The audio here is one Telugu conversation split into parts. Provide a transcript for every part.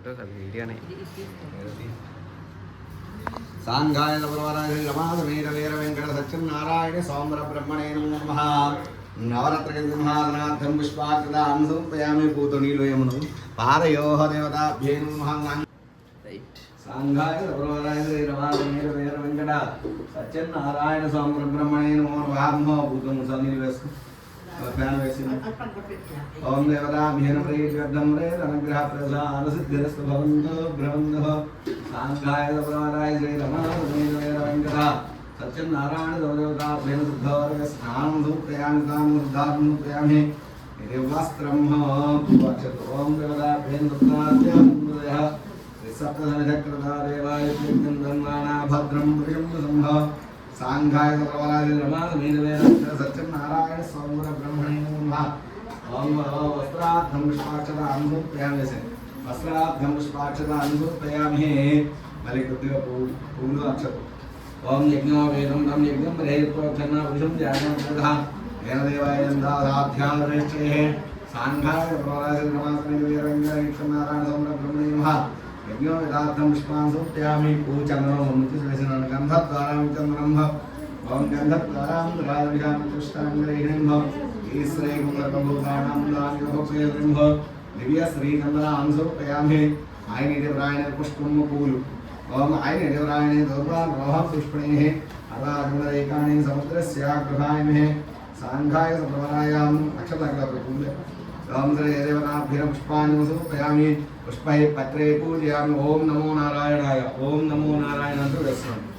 फोटोस अभी वीडियो नहीं सांगाय नवरवराय रमाधमेर वीर वेंकट सत्यनारायण सौम्र ब्रह्मणे नमो नमः नवरत्नगन्धमादनार्थं पुष्पार्चनां समर्पयामि पूतनीलोयमुनु पादयोः देवताभ्ये नमः सांगाय नवरवराय रमाधमेर वीर वेंकट सत्यनारायण सौम्र ब्रह्मणे नमो नमः पूतं सन्निवेश फ्यान वेसिन ओम देवताभ्ये नमः प्रीत्यर्थं रे अनुग्रह प्रसाद सिद्धिरस्तु भवन्तु ब्रह्मणः सांगाय नवरवराय श्री रमाधमेर वीर वेंकट सत्यनारायण देवताभ्ये शुद्धवर्ग स्नानं समर्पयामि तां शुद्धात्मं समर्पयामि इति वस्त्रं वाचतु ओम देवताभ्ये नमः सप्तधनचक्रधारेवाय तीर्थं भद्रं प्रियं संह सांघाय नवरवराय रमाधमेर वीर वेंकट सत्यनारायण सौम्र ब्रह्मणे नमः ओम वस्त्रार्थं पुष्पाक्षतां समर्पयामि वस्त्रार्थं पुष्पाक्षतां समर्पयामि मलि कृत्य पूలు అక్షతు ओम यज्ञो वेदं तं यज्ञं प्रेरयित्वा पुरुषं ध्यानं वेददेवाय नन्दाध्यानरेष्ठेः सांघाय नवरवराय रमाधमेर वीर वेंकट सत्यनारायण सौम्र ब्रह्मणे नमः यज्ञो वेदार्थं पुष्पां समर्पयामि पूचन्दनं मुक्तिश्रेष्ठं गन्धद्वारां चन्द्रं ओम गन्धद्वारां राजविषां तुष्टाङ्गरेणं ईश्वरे गुणकभूतानां दानिभोपेन्द्रं दिव्य श्रीचन्द्रां समर्पयामि आयनिदेवरायण पुष्पं पूलु ओम आयनिदेवरायण दौर्वारोहं पुष्पणेः अदागुणरेकाणि समुद्रस्याग्रहायमहे सांघाय नवरवरायाम् अक्षताग्रहपूले ओम श्री देवताभ्यः पुष्पाणि समर्पयामि पुष्पै पत्रे पूजयामि ओम नमो नारायणाय ओम नमो नारायणाय दर्शनम्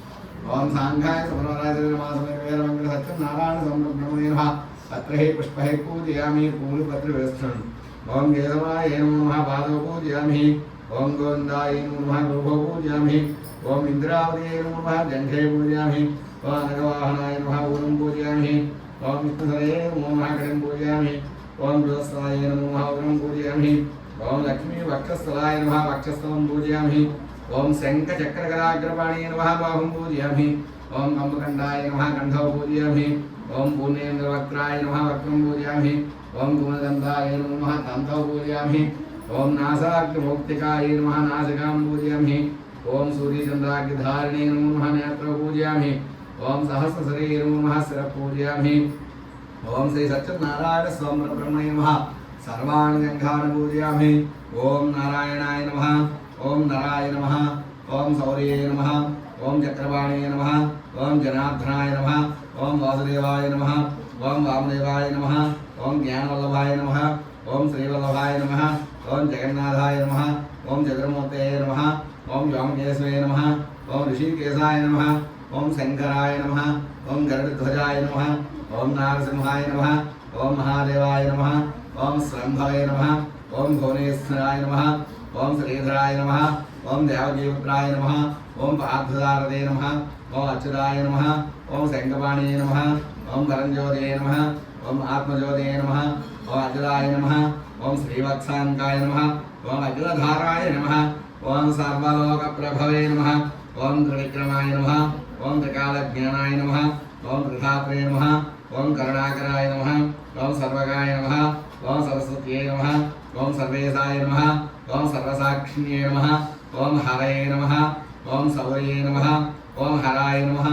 ओम सांघाय नवरवराय रमाधमेर वीर वेंकट सत्यनारायण सौम्र ब्रह्मणे नमः पत्रे पुष्पै पूजयामि पूलपत्र दर्शनम् ओम केशवाय नमो नमः पादौ पूजयामि ओम गोविन्दाय नमो नमः गोभौ पूजयामि ओम इन्द्रावत्यै नमो नमः जङ्घे पूजयामि ओम अनघवाहनाय नमः ऊलं पूजयामि ओम विष्णुधरे नमो नमः गणं पूजयामि ओम बृहस्पतये नमो नमः ऊलं पूजयामि ओम लक्ष्मी वक्षस्थलाय नमः वक्षस्थलं पूजयामि ओम शङ्खचक्रगदाग्रपाणये नमः बाहुं पूजयामि ओम कम्बकण्डाय नमः कण्ठौ पूजयामि ओम पूर्णेन्द्रवक्त्राय नमः वक्त्रं पूजयामि ओम गुणगन्धाय नमः दन्तौ पूजयामि ओम नासाग्रमौक्तिकाय नमः नासिकां पूजयामि ओम सूर्यचन्द्राग्रधारिणे नमो नमः नेत्रौ पूजयामि ओम सहस्रशरीरे नमो नमः शिरः पूजयामि ओम श्री सत्यनारायण सौम्र ब्रह्मणे नमः सर्वाणि जङ्घानि पूजयामि ओम नारायणाय नमः ओम नराय नमः ओम सौर्ये नमः ओम चक्रपाणे नमः ओम जनार्दनाय नमः ओम वासुदेवाय नमः ओम वामदेवाय नमः ओम ज्ञानवल्लभाय नमः ओम श्रीवल्लभाय नमः ओम जगन्नाथाय नमः ओम चतुर्मूर्तये नमः ओम व्योमकेशवे नमः ओम ऋषिकेशाय नमः ओम शंकराय नमः ओम गरुडध्वजाय नमः ओम नारसिंहाय नमः ओम महादेवाय नमः ओम स्रंभवे नमः ओम भुवनेश्वराय नमः ओम श्रीधराय नमः ओम देवकीपुत्राय नमः ओम पार्थसारथे नमः ओम अच्युताय नमः ओम शंखपाणिये नमः ओम परञ्ज्योतये नमः ओम आत्मज्योतये नमः ओम अच्युताय नमः ओम श्रीवत्साङ्काय नमः ओम अखिलधाराय नमः ओम सर्वलोकप्रभवे नमः ओम त्रिविक्रमाय नमः ओम त्रिकालज्ञानाय नमः ओम त्रिधात्रे नमः ओम करुणाकराय नमः ओम सर्वगाय नमः ओम सरस्वत्यै नमः ओम सर्वेशाय नमः ओम सर्वसाक्षिण्ये नमः ओम हरये नमः ओम सौर्ये नमः ओम हराय नमः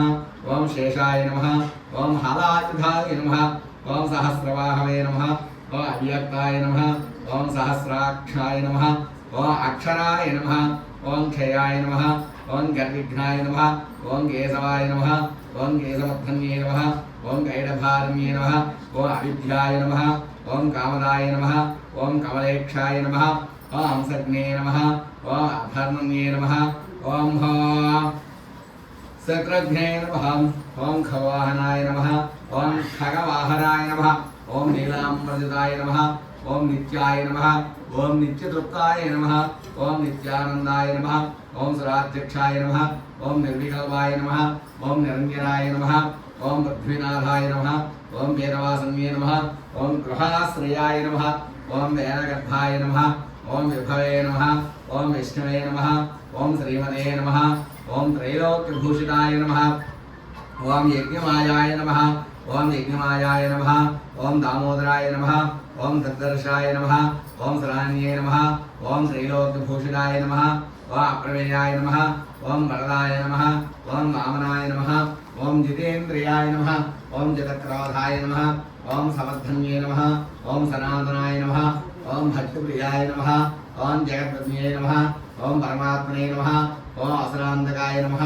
ओम शेषाय नमः ओम हलायुधाय नमः ओम सहस्रवाहवे नमः ओम अव्यक्ताय नमः ओम सहस्राक्षाय नमः ओम अक्षराय नमः ओम क्षयाय नमः ओम गर्विघ्नाय नमः ओम केशवाय नमः ओम केशवर्धन्ये नमः ओम कैडभारण्ये नमः ओम अविद्याय नमः ओम कामदाय नमः ओम कमलेक्षाय नमः ओम हंसज्ञे नमः ओम अधर्मण्ये नमः ओम शत्रुघ्ने नमः ओम खवाहनाय नमः ओम खगवाहनाय नमः ओम नीलाम्बरयुताय नमः ओम नित्याय नमः ओम नित्यतृप्ताय नमः ओम नित्यानन्दाय नमः ओम सुराध्यक्षाय नमः ओम निर्विकल्पाय नमः ओम निरञ्जनाय नमः ओम पृथ्वीनाथाय नमः ओम वेदवासन्ये नमः ओम गृहाश्रयाय नमः ओम वेदगर्भाय नमः ओम विभवे नमः ओम विष्णवे नमः ओम श्रीमते नमः ओम त्रैलोक्यभूषिताय नमः ओम यज्ञमायाय नमः ओम यज्ञमायाय नमः ओम दामोदराय नमः ओम तद्दर्शाय नमः ఓం శరణ్యే నమః ఓం త్రైలోక్యభూషితాయ నమః ఓం అప్రమేయాయ నమః ఓం వరదాయ నమః ఓం వామనాయ నమః ఓం జితేంద్రియాయ నమః ఓం జగత్క్రోధాయ నమః ఓం సమర్థన్యే నమః ఓం సనాతనాయ నమః ఓం భక్తిప్రియాయ నమః ఓం జగద్పత్న్యే నమః ఓం పరమాత్మనే నమః ఓం అసురాంతకాయ నమః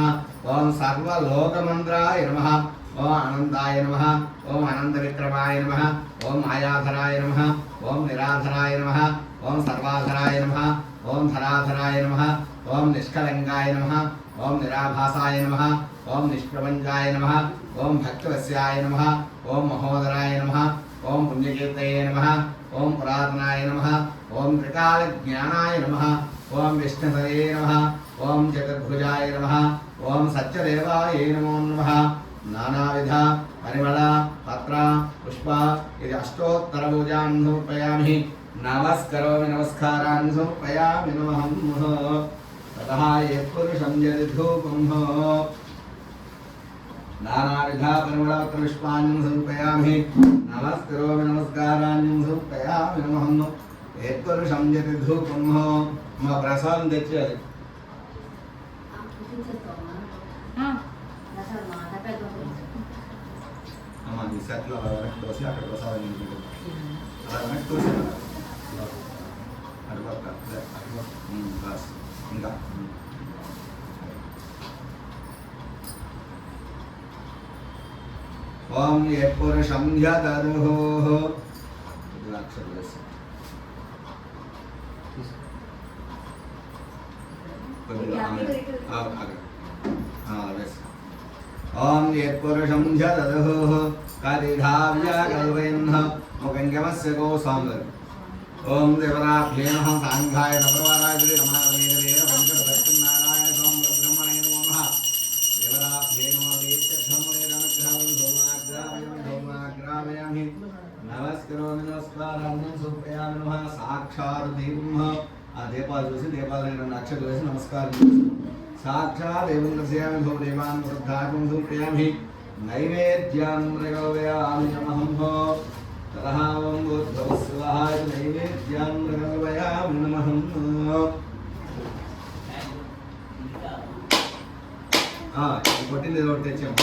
ఓం సర్వలోకమంత్రాయ నమః ఓం అనంతాయ నమః ఓం అనంతవిక్రమాయ నమః ఓం మాయాధరాయ నమః ఓం నిరాధరాయ నమః ఓం సర్వాధరాయ నమః ఓం ధరాధరాయ నమః ఓం నిష్కలంకాయ నమః ఓం నిరాభాసాయ నమః ఓం నిష్ప్రపంచాయ నమః ఓం భక్తవస్యాయ నమః ఓం మహోదరాయ నమః ఓం పుణ్యకీర్తయే నమః ఓం పురాతనాయ నమః ఓం త్రికాలజ్ఞానాయ నమః ఓం విష్ణుపదే నమః ఓం చతుర్భుజాయ నమః ఓం సత్యదేవాయ నమో నమః నానావిధ పరిమళ పత్ర పుష్ప ఇది అష్టోత్తరభుజాన్ సమర్పయామి నమస్కరోమి నమస్కారాన్ని సమర్పయామి నమః తతః యత్పురుషం యది ధూపం నానావిధ పరిమళ పత్ర పుష్పాన్ని సమర్పయామి నమస్కరోమి నమస్కారాన్ని సమర్పయామి నమః యత్పురుషం యది ధూపం మా ప్రసాదం తెచ్చేది అమ్మా ఈ సెట్లో అలా వెనక్కి తోసి అక్కడ ప్రసాదం అలా వెనక్కి తోసి అటు పక్క బస్ ఇంకా ఓం యత్పురుషం యదరుః ఓం యత్పురుషం యదరుః కదిధావ్య కల్వయన్ః ముఖంగమస్య గోసాంగర్ ఓం దేవరాభ్యే నమః సాంఘాయ నవరవరాజే రమారమేణ వెంకటసత్యనారాయణ సోమ బ్రహ్మణే నమః దేవరాభ్యే నమః వేత్యబ్రహ్మణేనగ్రహం ధూమాగ్రామయామి నమస్కరోమి నమస్కారాన్ని సమర్పయామి నమః సాక్షాత్ దీపం ఆ దీపాలు చూసి దీపాలు రెండు అక్షతలు వేసి నమస్కారం సాక్షాత్ దేవం దర్శయామి భో దేవాన్ శ్రద్ధాకం సమర్పయామి నైవేద్యాన్ ప్రకల్పయామి నమః తతః ఓం బుద్ధవస్వాహాయ నైవేద్యాన్ ప్రకల్పయామి నమః కొట్టింది ఏదో ఒకటి తెచ్చాము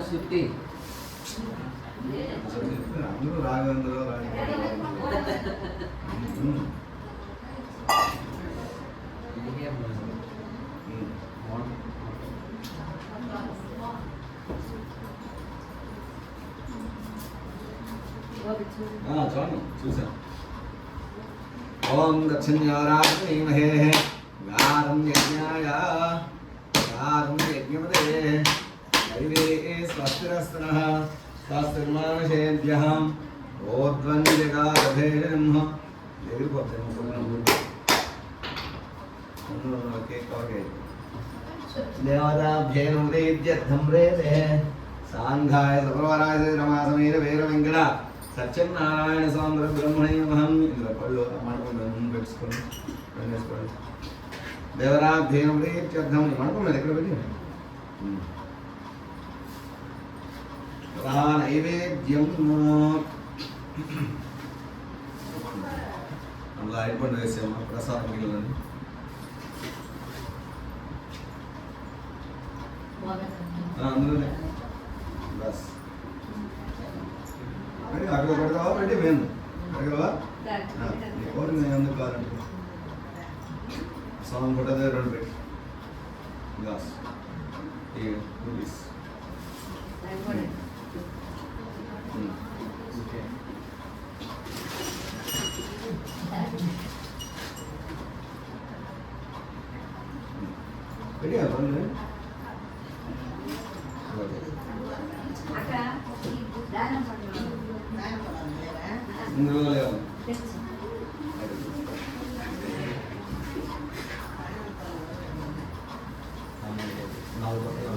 సుత్తి అందరూ రాఘవేంద్ర చూడండి చూసాం ఓం దక్షిణ్యారాధీమహే గారం యజ్ఞాయ గారం యజ్ఞపదే దైవే స్వస్తిరస్తనః స్వస్తిర్మానుషేభ్యః ఓద్వంద్యగాధేర్మ దేవతాభ్యేనుదీద్యర్థం రేతే సాంఘాయ సర్వరాజ రమాసమేర వేర వెంకట సత్యనారాయణ స్వామి బ్రహ్మణే నమః ఇందులో పళ్ళు మండపం పెట్టుకోండి వేసుకోండి దేవరాభ్యేనుదీద్యర్థం మండపం మీద ఎక్కడ పెట్టి నైవేద్యం అందులో అయిపోండి వేసాము ప్రసాదం మిగిలిందని అందులోనే బస్ అక్కడ పెడతావా పెట్టి మేము అడగవా కోరి నేను ఎందుకు కావాలంటే స్వామి పుట్టదే రెండు పెట్టి బస్ రూపీస్ పెట్టా ఇందులో లేవు నాలుగు పక్కన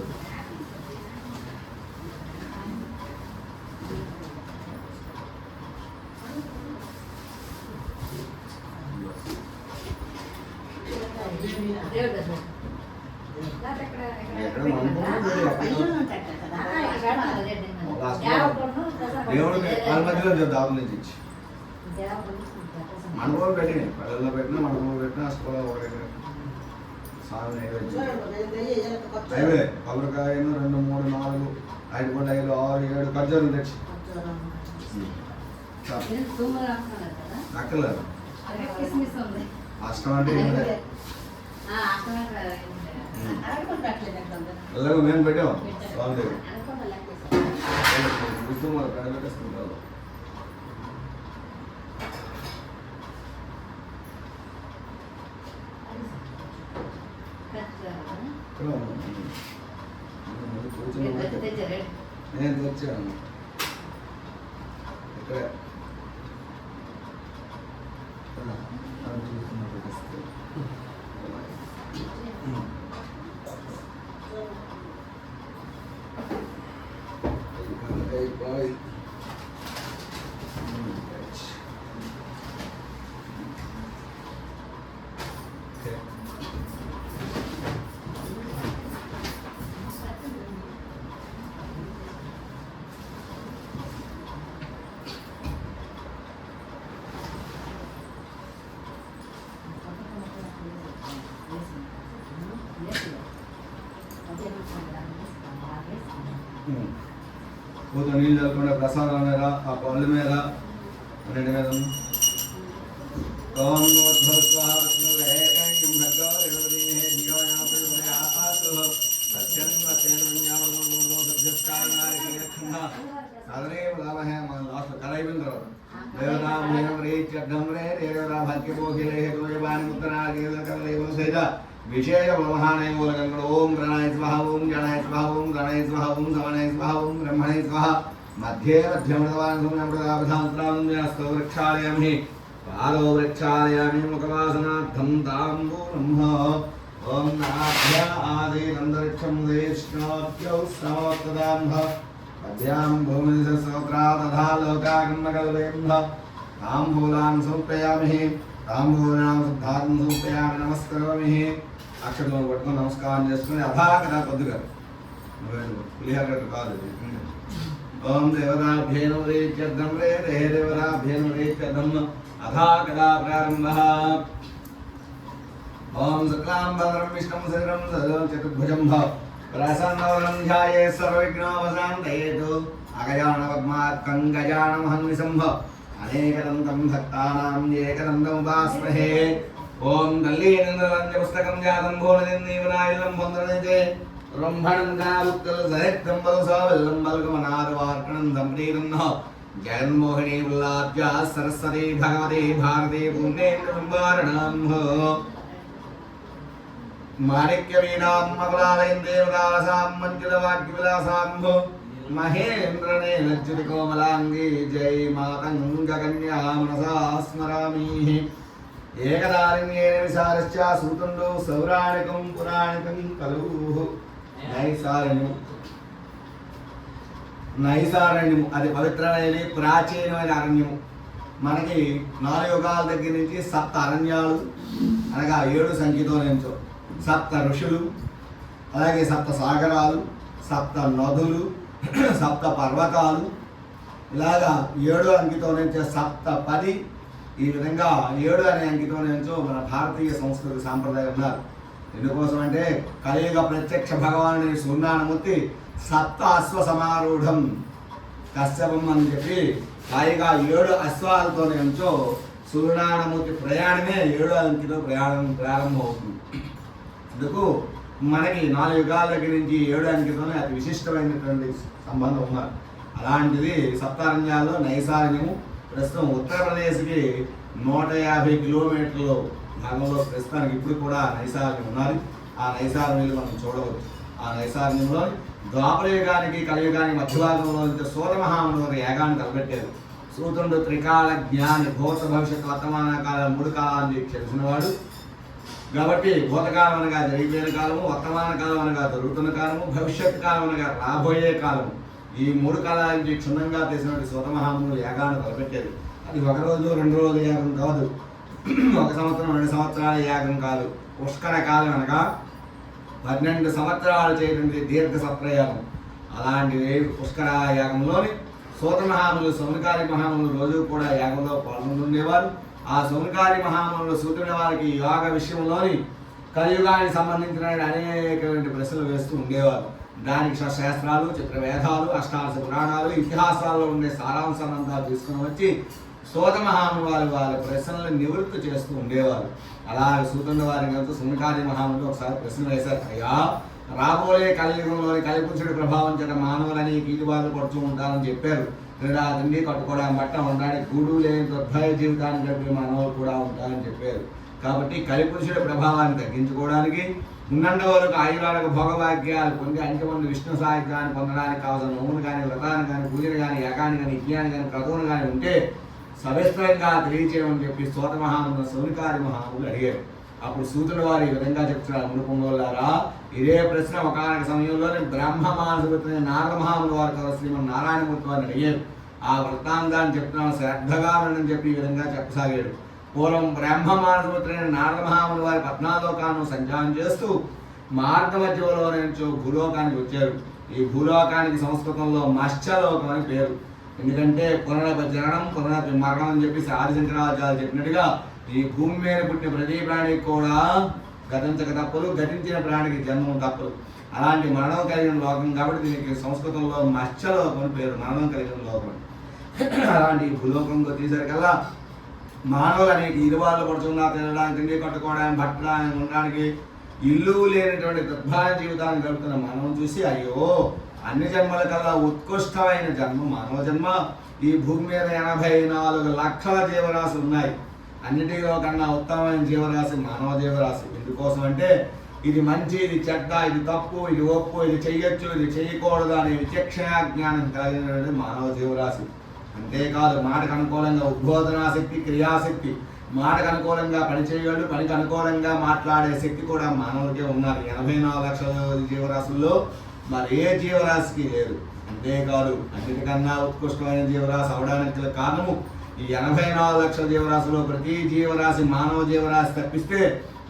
ఎక్కడ దేవుడు వాళ్ళ మధ్యలో దాబు నుంచి ఇచ్చి మండపంలో పెట్టినాయి పల్లెల్లో పెట్టినా మండపంలో పెట్టినా స్కూల్లో ఒక దగ్గర స్వామి నైవేద్యం కొబ్బరికాయలు 2, 3, 4, 5 కొండలు 6, 7 ఖర్జూరం తెచ్చి అక్కర్లేదు అష్టం అంటే అలాగే మేము పెట్టాం స్వామి దగ్గర మన పెట్టేస్తుంటారు నేను తెచ్చాను ఇక్కడ పూత నీళ్ళు చల్లకుండా ప్రసాదం మీద ఆ పళ్ళ మీద అన్నిటి మీద विशेष ब्रह्मणे मूलकं ओम गणाय स्वाहा ओम गणाय स्वाहा ओम गणाय स्वाहा ओम समानाय स्वाहा ओम ब्रह्मणे स्वाहा मध्ये मध्यमृतवान् सुम्यमृतावधान्त्रान्यास्तो वृक्षालयामि पादो वृक्षालयामि मुखवासनार्थं ताम्बूलं ओम नाभ्या आदिरन्तरिक्षं वैष्णव्यौ समवत्तदाम्भ मध्यां भूमिसहस्रा तथा लोकागमकल्पेम्भ ताम्बूलान् समर्पयामि ताम्बूलान् शुद्धान् समर्पयामि नमस्करोमि అక్షరం పట్టుకొని నమస్కారం చేసుకుని అథాకథ కొద్దిగా పులిహార కాదు ఓం దేవతాభ్యేన రేత్యర్థం రే రే దేవతాభ్యేన రేత్యర్థం అథాకథ ప్రారంభ ఓం శుక్లాంబరం విష్ణుం శరీరం సదం చతుర్భుజం ప్రసన్నవరం ధ్యాయే సర్వవిఘ్నోపశాంతయేతు అగజాన పద్మార్కం గజానమహన్విశంభ అనేకదంతం భక్తానాం ఏకదంతం ఉపాస్మహే ओम दल्लीनंदरंज पुस्तकं जातं भोनदिन्नीवनायलं बंदरनेते ब्रह्मणं कावुत्तल सहितं बलसावल्लं बलगमनादवार्कणं दम्प्रीतं जगन्मोहिनी वल्लाभ्या सरस्वती भगवती भारती पुण्येन्द्रसंवारणं माणिक्यवीणां मकलालयं देवदासां मञ्जुलवाक्यविलासां महेन्द्रने लज्जुतिकोमलाङ्गी जय मातङ्गकन्या मनसा स्मरामि ఏకదారణ్యేన విసారశ్చ సూతుండో సౌరాణికం పురాణికం కలుః నైసారణ్యము అది పవిత్రమైన ప్రాచీనమైన అరణ్యము. మనకి 4 యుగాల దగ్గర నుంచి 7 అరణ్యాలు అనగా 7 సంఖ్యతో నుంచో 7 ఋషులు, అలాగే 7 సాగరాలు, 7 నదులు, 7 పర్వతాలు, ఇలాగా 7 అంకితో నుంచి 710 ఈ విధంగా 7 అనే అంకితో నుంచో మన భారతీయ సంస్కృతి సాంప్రదాయం ఉన్నారు. ఎందుకోసం అంటే కలియుగ ప్రత్యక్ష భగవానుని సూర్యనారాయణమూర్తి 7 అశ్వ సమారూఢం కశ్యపం అని చెప్పి పైగా 7 అశ్వాలతో నుంచో సూర్యనారాయణమూర్తి ప్రయాణమే 7 అంకితో ప్రయాణం ప్రారంభమవుతుంది. అందుకు మనకి 4 యుగాల దగ్గర నుంచి 7 అంకితోనే అతి విశిష్టమైనటువంటి సంబంధం ఉన్నారు. అలాంటిది సప్తారణ్యాల్లో నైసారణ్యము ప్రస్తుతం ఉత్తరప్రదేశ్కి 150 కిలోమీటర్ల భాగంలో ప్రస్తుతానికి ఇప్పుడు కూడా నైసారణ్యం ఉన్నది. ఆ నైసారణ్యంలో మనం చూడవచ్చు. ఆ నైసారణ్యంలో ద్వాపరయుగానికి కలియుగానికి మధ్యభాగంలో నుంచి సూత మహాముని యాగాన్ని తలపెట్టారు. సూతుడు త్రికాల జ్ఞాని, భూత భవిష్యత్తు వర్తమాన కాలం 3 కాలాన్ని తెలిసినవాడు కాబట్టి భూతకాలం అనగా జరిగిపోయిన కాలము, వర్తమాన కాలం అనగా జరుగుతున్న కాలము, భవిష్యత్ కాలం అనగా రాబోయే కాలము, ఈ 3 కాలానికి క్షుణ్ణంగా తెలిసినటువంటి సూత మహామునులు యాగాన్ని తలపెట్టారు. అది 1 రోజు 2 రోజుల యాగం కాదు, 1 సంవత్సరం 2 సంవత్సరాల యాగం కాదు. పుష్కర కాలం అనగా 12 సంవత్సరాలు చేయటువంటి దీర్ఘ సత్రయాగం. అలాంటి పుష్కర యాగంలోని సూత మహాములు సౌనకాది మహాములు రోజు కూడా యాగంలో పాల్గొంటుండేవారు. ఆ సౌనకాది మహాములు సూతుని వారికి యోగ విషయంలోని కలియుగానికి సంబంధించిన అనేకమైన ప్రశ్నలు వేస్తూ ఉండేవారు. దానికి శాస్త్రాలు, చిత్రవేదాలు, అష్టాదశ పురాణాలు, ఇతిహాసాల్లో ఉండే సారాంశాలంతా తీసుకుని వచ్చి సూత మహాములు వారి ప్రశ్నలను నివృత్తి చేస్తూ ఉండేవారు. అలాగే సూతుని వారికి అంతా సౌనకాది మహాములు ఒకసారి ప్రశ్న వేశారు. అయ్యా, రాబోయే కలియుగంలోని కలిపురుషుడి ప్రభావం చేత మానవులని కీడుబాధలు పడుతూ ఉంటారని చెప్పారు. క్రీడా తిండి కట్టుకోవడానికి బట్ట ఉండడానికి గూడు లేని దుర్భయ జీవితాన్ని గడిపే మానవులు కూడా ఉంటారని చెప్పారు. కాబట్టి కలిపురుషుడి ప్రభావాన్ని తగ్గించుకోవడానికి ఉన్నంత వరకు ఆయురాలకు భోగవాక్యాలు పొంది అంచెమంది విష్ణు సాహిత్యాన్ని పొందడానికి కావాల్సిన నోములు కానీ, వ్రతాన్ని కానీ, పూజలు కానీ, యజ్ఞాన్ని కానీ, యజ్ఞాన్ని కానీ, క్రతువులు కానీ ఉంటే సవిస్తరంగా తెలియచేయమని చెప్పి సూత మహాములు సౌనకాది మహాములు అడిగారు. అప్పుడు సూతుడు వారు ఈ విధంగా చెప్తున్నారు. మునుపొంగోళ్ళారా, ఇదే ప్రశ్న ఒకనొక సమయంలో బ్రహ్మ మానసుపుత్రుని నారద మహాములు వారు శ్రీమన్ నారాయణమూర్తి వారిని అడిగారు. ఆ వృత్తాంతాన్ని చెప్తున్నాను, శ్రద్ధగా వినని చెప్పి ఈ విధంగా చెప్పసాగాడు. పూర్వం బ్రహ్మ మానసుపుత్రుని నారద మహాములు వారి 14 లోకాలను సంచారం చేస్తూ మార్గ మధ్యలో నుంచి భూలోకానికి వచ్చారు. ఈ భూలోకానికి సంస్కృతంలో మత్స్యలోకం అని పేరు. ఎందుకంటే పునరజననం, పునర్మరణం అని చెప్పి ఆదిశంకరాచార్యులు చెప్పినట్టుగా ఈ భూమి మీద పుట్టిన ప్రతి ప్రాణికి కూడా గతించక తప్పదు, గతించిన ప్రాణికి జన్మం తప్పదు. అలాంటి మరణం కలిగిన లోకం కాబట్టి దీనికి సంస్కృతంలో మత్స్యలోకం అని పేరు, మరణం కలిగిన లోకం. అలాంటి భూలోకంలో తీసరికల్లా మానవులు అనేక ఇరువాళ్ళు పడుతున్నా, తినడానికి, తిండి కట్టుకోవడానికి, బట్టడానికి, ఉండడానికి ఇల్లు లేనటువంటి దుర్భార జీవితాన్ని గడుపుతున్న మానవం చూసి అయ్యో, అన్ని జన్మల కల్లా ఉత్కృష్టమైన జన్మ మానవ జన్మ. ఈ భూమి మీద 84 లక్షల జీవరాశులు ఉన్నాయి. అన్నిటిలో కన్నా ఉత్తమమైన జీవరాశి మానవ జీవరాశి. ఎందుకోసం అంటే ఇది మంచి, ఇది చెడ్డ, ఇది తప్పు, ఇది ఒప్పు, ఇది చెయ్యొచ్చు, ఇది చేయకూడదు అనే విచక్షణ జ్ఞానం కలిగినటువంటి మానవ జీవరాశి. అంతేకాదు మాటకు అనుకూలంగా ఉద్బోధనాశక్తి, క్రియాశక్తి, మాటకు అనుకూలంగా పనిచేయగలడు, పనికి అనుకూలంగా మాట్లాడే శక్తి కూడా మానవుడికే ఉన్నారు. 84 లక్షల జీవరాశుల్లో మరి ఏ జీవరాశికి లేదు. అంతేకాదు అన్నిటికన్నా ఉత్కృష్టమైన జీవరాశి అవడానికి కారణము ఈ 84 లక్షల జీవరాశిలో ప్రతి జీవరాశి మానవ జీవరాశి తప్పిస్తే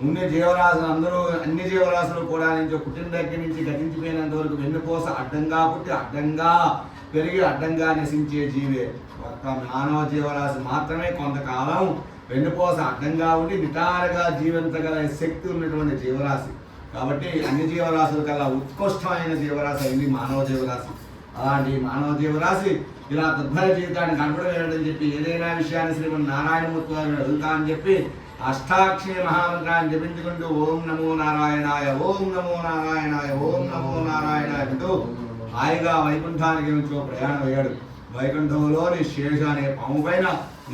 ఉన్న జీవరాశులు అందరూ, అన్ని జీవరాశులు కూడా నుంచి పుట్టిన దగ్గర నుంచి గతించిపోయినంత వరకు వెన్నుపోస అడ్డంగా పుట్టి అడ్డంగా పెరిగి అడ్డంగా నశించే జీవే. ఒక్క మానవ జీవరాశి మాత్రమే కొంతకాలం వెన్నుపోస అడ్డంగా ఉండి నిటారుగా జీవించగల శక్తి ఉన్నటువంటి జీవరాశి. కాబట్టి అన్ని జీవరాశుల కల్లా ఉత్కృష్టమైన జీవరాశి అయింది మానవ జీవరాశి. అలాంటి మానవ జీవరాశి ఇలా దుర్భర జీవితాన్ని కనపడలేదని చెప్పి ఏదైనా విషయాన్ని శ్రీమన్ నారాయణమూర్తి వారిని అడుగుతా అని చెప్పి అష్టాక్షరి మహామంత్రాన్ని జపించుకుంటూ ఓం నమో నారాయణాయ, ఓం నమో నారాయణాయ, ఓం నమో నారాయణాయ అంటూ హాయిగా వైకుంఠానికి నుంచో ప్రయాణం అయ్యాడు. వైకుంఠంలోని శేష అనే పాము పైన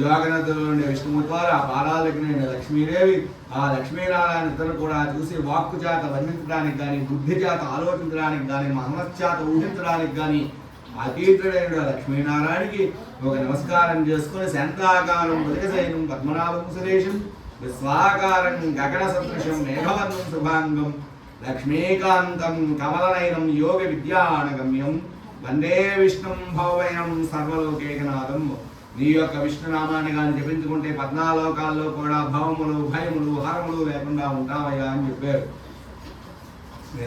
యోగనదులో ఉండే విష్ణుమూర్తి వారు, ఆ పాదాలకు నేను లక్ష్మీదేవి, ఆ లక్ష్మీనారాయణ ఇద్దరు కూడా చూసి వాక్కు చేత వర్ణించడానికి కానీ, బుద్ధి చేత ఆలోచించడానికి కానీ, మనశ్చేత ఊహించడానికి కానీ అతీతుడైన లక్ష్మీనారాయణకి ఒక నమస్కారం చేసుకుని శంతాకారం బలికశైనం పద్మనాభం సురేషం విశ్వాకారం గగన సదృశం మేఘవర్ణం శుభాంగం లక్ష్మీకాంతం కమలనయనం యోగ విద్యానగమ్యం వందే విష్ణుం భవయం సర్వలోకేకనాథం. నీ యొక్క విష్ణునామాన్ని కానీ జపించుకుంటే 14 లోకాల్లో కూడా భవములు, భయములు, హరములు లేకుండా ఉంటామయ్యా అని చెప్పారు.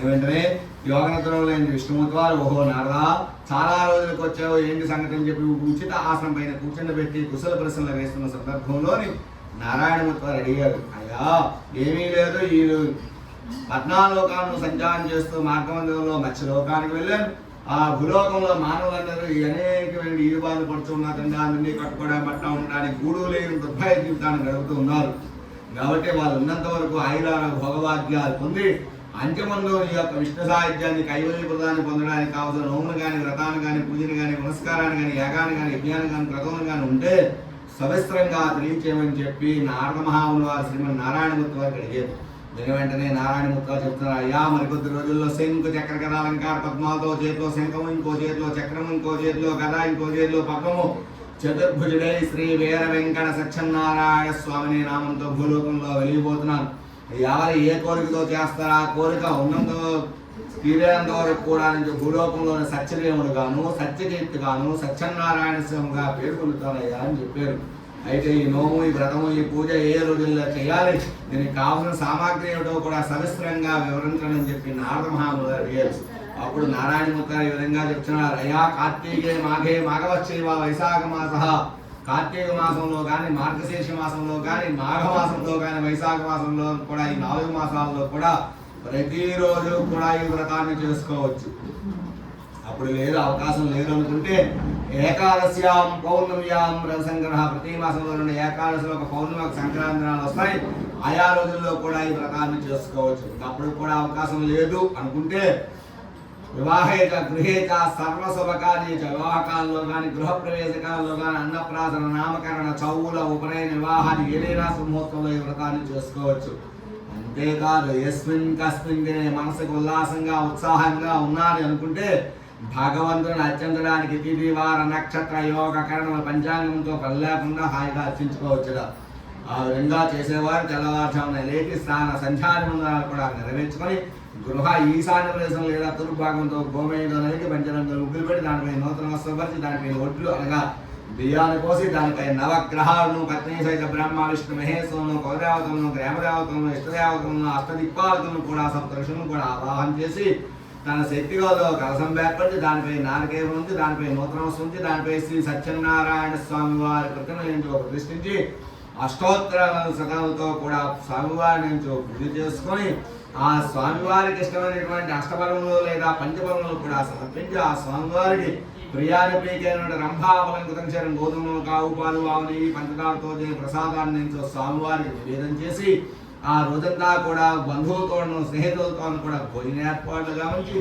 వెంటనే యోగనతులో లేని విష్ణుమూర్తి వారు, ఓహో నారదా, చాలా రోజులకు వచ్చావు, ఏంటి సంగతి అని చెప్పి ఉచిత ఆసనం పైన కూర్చుండబెట్టి కుశల ప్రశ్నలు వేస్తున్న సందర్భంలోని నారాయణమూర్తి వారు అడిగారు. అయ్యా, ఏమీ లేదు, ఈ 14 లోకాలను సంచారం చేస్తూ మార్గమందిరంలో మత్స్యలోకానికి వెళ్ళాను. ఆ భూలోకంలో మానవులందరూ అనేకమైన ఈరుబాధలు పడుతున్నారు, తినడానికి, కట్టుకోవడానికి, బట్ట ఉండడానికి గూడు లేని దుర్భయ జీవితాన్ని గడుపుతూ ఉన్నారు. కాబట్టి వాళ్ళు ఉన్నంత వరకు ఆయురాల భోగవాక్యాలు పొంది అంత్యమందు నీ యొక్క విష్ణు సాహిత్యాన్ని, కైవల్యప్రదాన్ని పొందడానికి కావాల్సిన నోములు కానీ, వ్రతాన్ని కానీ, పూజను కానీ, పునస్కారాన్ని కానీ, యాగాన్ని కానీ, యజ్ఞాన్ని కానీ, క్రతువులు కానీ ఉంటే సవిస్తరంగా తెలియచేయమని చెప్పి నారద మహాముని వారు శ్రీమన్ నారాయణమూర్తి వారికి అడిగారు. దీని వెంటనే నారాయణమూర్తి వారు చెప్తున్నారు, అయ్యా, మరికొద్ది రోజుల్లో శంకు చక్ర గదాలంకార పద్మాలతో చేతిలో శంఖము, ఇంకో చేతిలో చక్రము, ఇంకో చేతిలో గద, ఇంకో చేతిలో పద్మము, చతుర్భుజుడై శ్రీ వీర వెంకట సత్యనారాయణ స్వామిని నామంతో భూలోకంలో వెలిగిపోతున్నాను. ఎవరు ఏ కోరికతో చేస్తారా, ఆ కోరిక ఉన్నంత తీరేంత వరకు కూడా నుంచి భూలోకంలోని సత్యదేవుడు గాను, సత్యకీర్తి గాను, సత్యనారాయణ స్వామిగా పేరు పొందుతానయ్యా అని చెప్పారు. అయితే ఈ నోము, ఈ వ్రతము, ఈ పూజ ఏ రోజుల్లో చేయాలి, దీనికి కావాల్సిన సామాగ్రి ఏమిటో కూడా సవిస్తరంగా వివరించడం చెప్పి నారద మహాముని అడిగారు. అప్పుడు నారాయణమూర్తి గారు ఈ విధంగా చెప్తున్నారు, అయ్యా కార్తీకే మాఘే మాఘవశ్చైవ వైశాఖ మాస, కార్తీక మాసంలో కానీ మార్గశీర్ష మాసంలో కానీ మాఘ మాసంలో కానీ వైశాఖ మాసంలో కూడా ఈ 4 మాసాల్లో కూడా ప్రతిరోజు కూడా ఈ వ్రతాన్ని చేసుకోవచ్చు. అప్పుడు లేదు అవకాశం లేదు అనుకుంటే ఏకాదశ్యాం పౌర్ణమ్యాం రవిసంగ్రహ, ప్రతి మాసంలో 2 ఏకాదశిలో ఒక పౌర్ణమి ఒక సంక్రాంతి నాడు వస్తాయి. ఆయా రోజుల్లో కూడా ఈ వ్రతాన్ని చేసుకోవచ్చు. అప్పుడు కూడా అవకాశం లేదు అనుకుంటే వివాహేచ గృహేచ సర్వశుభకార్యేచ, వివాహకాలంలో కానీ గృహప్రవేశ కాలంలో కానీ అన్నప్రాసన నామకరణ చౌవుల ఉపనయన వివాహాన్ని ఏదైనా ముహూర్తంలో ఈ వ్రతాన్ని చేసుకోవచ్చు. అంతేకాదు యస్మిన్ కస్మిన్ దినే మనసుకు ఉల్లాసంగా ఉత్సాహంగా ఉన్నది అనుకుంటే భగవంతుని అర్చించడానికి తిథి వార నక్షత్ర యోగ కరణం పంచాంగంతో పని లేకుండా హాయిగా అర్చించుకోవచ్చు. ఆ విధంగా చేసేవారు తెల్లవారుజామున లేచి స్నాన సంధ్యానిబంధనాలు కూడా నెరవేర్చుకొని గృహ ఈశాన్య ప్రదేశం లేదా తూర్పు భాగంతో గోమయంతో నలిగి పంచరంగులు ఉగ్గులు పెట్టి దానిపై నూతన వస్త్రపరిచి దానిపై ఒడ్లు అనగా బియ్యాన్ని పోసి దానిపై నవగ్రహాలను పత్ని సహిత బ్రహ్మ విష్ణు మహేశ్వరులను కులదేవతలను గ్రామదేవతలను ఇష్టదేవతలను అష్టదిక్పాలకులను కూడా సప్తఋషులను కూడా ఆవాహన చేసి తన శక్తిగోలో కలసం ఏర్పడి దానిపై నారికేయం ఉంచి దానిపై నూతన వస్త్రం ఉంచి దానిపై శ్రీ సత్యనారాయణ స్వామి వారి ప్రతిమను ప్రతిష్ఠించి అష్టోత్తర శతాలతో కూడా స్వామివారిని పూజ చేసుకొని ఆ స్వామివారికి ఇష్టమైనటువంటి అష్టబలములు లేదా పంచబలములు కూడా సమర్పించి ఆ స్వామివారికి ప్రియాని ప్రియకైన రంభావలంకృతం చేయడం గోధుమలు కావు పాలు ఆవుని పంచదారతో చేసిన ప్రసాదాన్ని స్వామివారికి నివేదన చేసి ఆ రోజంతా కూడా బంధువులతోనూ స్నేహితులతోనూ కూడా భోజన ఏర్పాట్లుగా ఉంచి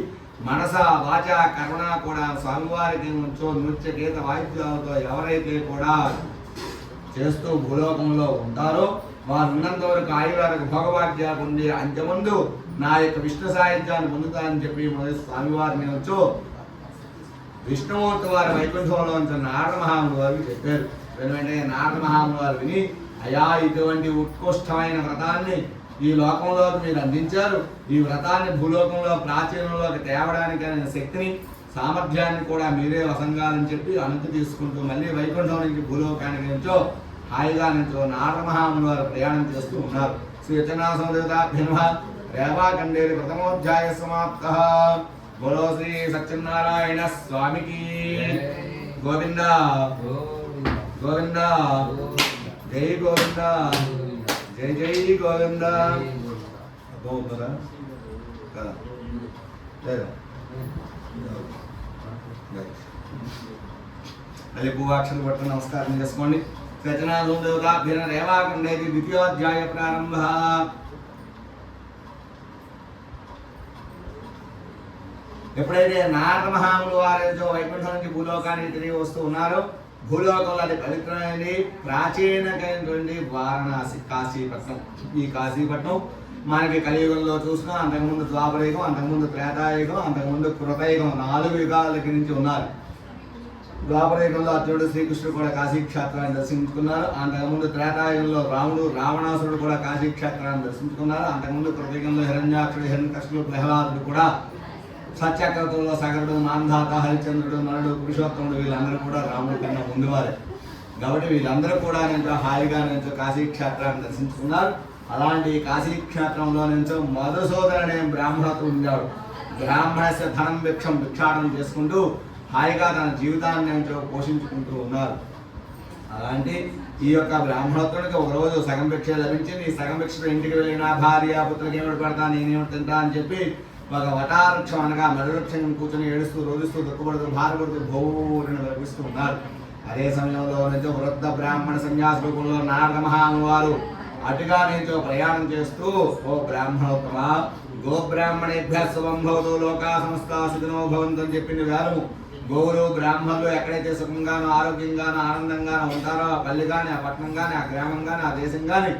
మనస వాచ కరుణ కూడా స్వామివారికి నృత్య గీత వాయిద్యాలతో ఎవరైతే కూడా చేస్తూ భూలోకంలో ఉంటారో వారు ఉన్నంత వరకు ఆయువారికి భోగవాద్యాలు ఉండి అంతముందు నా యొక్క విష్ణు సాహిత్యాన్ని పొందుతారని చెప్పి స్వామివారిని వచ్చు విష్ణుమూర్తి వారి వైకుంఠంలో నారద మహాముని వారికి చెప్పారు. వెంటనే నారద మహాముని వారు విని, అయా ఇటువంటి ఉత్కృష్టమైన వ్రతాన్ని ఈ లోకంలోకి మీరు అందించారు, ఈ వ్రతాన్ని భూలోకంలో ప్రాచీనంలోకి తేవడానికి అనే శక్తిని సామర్థ్యాన్ని కూడా మీరే వసంగాలని చెప్పి అనుమతి తీసుకుంటూ మళ్ళీ వైకుంఠం నుంచి భూలోకానికి నుంచో హాయిగా నుంచో నారద మహాముని వారు ప్రయాణం చేస్తూ ఉన్నారు. శ్రీ రచనాసందేవతాభ్యనమ రేవాఖండేరి ప్రథమోధ్యాయ సమాప్త. బోలో శ్రీ సత్యనారాయణ స్వామికి గోవింద గోవింద జై గోవింద జై జై గోవింద. అర్థమవుతుందా కదా? మళ్ళీ భూవాక్షలు పట్టు నమస్కారం చేసుకోండి. రచనాదేవతాభ్యన రేవాఖండేది ద్వితీయోధ్యాయ ప్రారంభ. ఎప్పుడైతే నారద మహాములు వారితో వైకుంఠం నుంచి భూలోకానికి తిరిగి వస్తూ ఉన్నారో భూలోకంలో అది పవిత్రమైనది ప్రాచీనమైనటువంటి వారణాసి కాశీపట్నం. ఈ కాశీపట్నం మనకి కలియుగంలో చూసినా అంతకుముందు ద్వాపరయుగం, అంతకుముందు త్రేతాయుగం, అంతకుముందు కృతయుగం 4 యుగాల దగ్గర నుంచి ఉన్నారు. ద్వాపరయుగంలో అర్జునుడు శ్రీకృష్ణుడు కూడా కాశీక్షేత్రాన్ని దర్శించుకున్నారు. అంతకుముందు త్రేతాయుగంలో రాముడు రావణాసురుడు కూడా కాశీక్షేత్రాన్ని దర్శించుకున్నారు. అంతకుముందు కృతయుగంలో హిరణ్యాక్షుడు హిరణ్యకశిపుడు ప్రహ్లాదుడు కూడా సత్యక్రతుల్లో సగరుడు మాంధాత హరిశ్చంద్రుడు నరుడు పురుషోత్తముడు వీళ్ళందరూ కూడా రాముడి కన్నా ముందువారే. కాబట్టి వీళ్ళందరూ కూడా నేను హాయిగా నేను కాశీక్షేత్రాన్ని దర్శించుకున్నారు. అలాంటి కాశీక్షేత్రంలో నుంచి మధుసూదనుడు అనే బ్రాహ్మణుడు ఉన్నాడు. బ్రాహ్మణస్య ధనం భిక్షం భిక్షాటనం చేసుకుంటూ హాయిగా తన జీవితాన్ని నేను పోషించుకుంటూ ఉన్నారు. అలాంటి ఈ యొక్క బ్రాహ్మణోత్తరుడికి ఒకరోజు సగం భిక్ష లభించింది. ఈ సగం భిక్ష ఇంటికి వెళ్ళిన భార్య పుత్రులకి ఏమిటి పెడతా నేనేమిటి తింటా అని చెప్పి ఒక వటావృక్షం అనగా మెడవృక్షం కూర్చొని ఏడుస్తూ రోధిస్తూ దుఃఖపడుతూ భారపడుతూ భోరుని లభిస్తూ ఉన్నారు. అదే సమయంలో నుంచి వృద్ధ బ్రాహ్మణ సన్యాస రూపంలో నారద మహాముని వారు అటుగా నుంచి ప్రయాణం చేస్తూ, ఓ బ్రాహ్మణోత్తమ గోబ్రాహ్మణేభ్య శుభం భవతు లోకా సమస్తా సుఖినో భవంతు అని చెప్పింది వేదము. గోవులు బ్రాహ్మణులు ఎక్కడైతే సుఖంగానో ఆరోగ్యంగానో ఆనందంగానో ఉంటారో ఆ పల్లె కానీ ఆ పట్టణం కానీ ఆ గ్రామం కానీ ఆ దేశం కానీ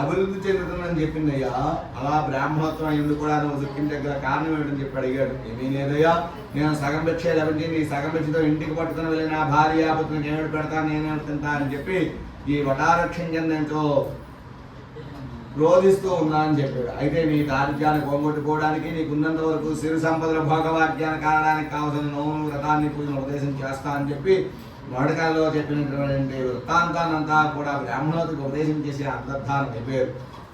అభివృద్ధి చెందుతుందని చెప్పింది. అయ్యా అలా బ్రాహ్మణోత్వం ఎందుకు కూడా నువ్వు దుఃఖించే కారణం ఏమిటని చెప్పి అడిగాడు. ఏమీ లేదయ్యా, నేను సగం భిక్ష లభించింది, ఈ సగం భిక్షతో ఇంటికి పట్టుకుని వెళ్ళిన భార్య పుత్రునికి ఏమిటి పెడతాను నేనేమిటి తింటా అని చెప్పి ఈ వటారక్షం కింద ఎంతో రోధిస్తూ ఉన్నా అని చెప్పాడు. అయితే నీ దారిద్ర్యాన్ని పోగొట్టుకోవడానికి నీకున్నంత వరకు సిరి సంపదల భోగవాక్యాన్ని కారణానికి కావాల్సిన నోము వ్రతాన్ని పూజను ఉపదేశం చేస్తా అని చెప్పి వాడకాల్లో చెప్పినటువంటి వృత్తాంతాన్నంతా కూడా బ్రాహ్మణోత్రికి ఉపదేశం చేసి అంతర్ధానం చెప్పారు.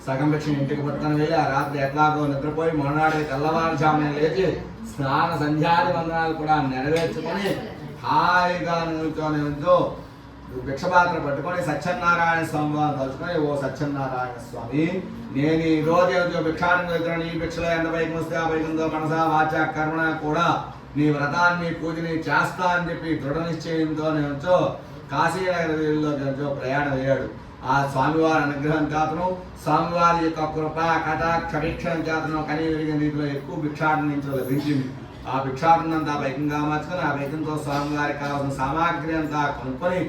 సగం భిక్షను ఇంటికి పట్టుకొని వెళ్ళి ఆ రాత్రి ఎట్లాగో నిద్రపోయి మొన్ననాడే తెల్లవారుజామున లేచి స్నాన సంధ్యాది వందనాలు కూడా నెరవేర్చుకొని హాయిగా నిల్చొని భిక్షపాత్ర పట్టుకొని సత్యనారాయణ స్వామి వారు తలుచుకొని, ఓ సత్యనారాయణ స్వామి, నేను ఈ రోజు భిక్షాటం వెళ్తున్నాను, ఈ భిక్షలో ఎంత పైకి వస్తే ఆ పైకుందో మనసా వాచ కర్మణ కూడా నీ వ్రతాన్ని పూజని చేస్తా అని చెప్పి దృఢ నిశ్చయంతో నేను కాశీనగరంలో ప్రయాణం అయ్యాడు. ఆ స్వామివారి అనుగ్రహం చేతను, స్వామివారి యొక్క కృప కటాక్ష వీక్షణం చేతను కనీ విరిగిన రీతిలో ఎక్కువ భిక్షాటన నుంచి లభించింది. ఆ భిక్షాటనంతా పైకంగా మార్చుకొని ఆ పైకంతో స్వామివారికి కావాల్సిన సామాగ్రి అంతా కొనుక్కొని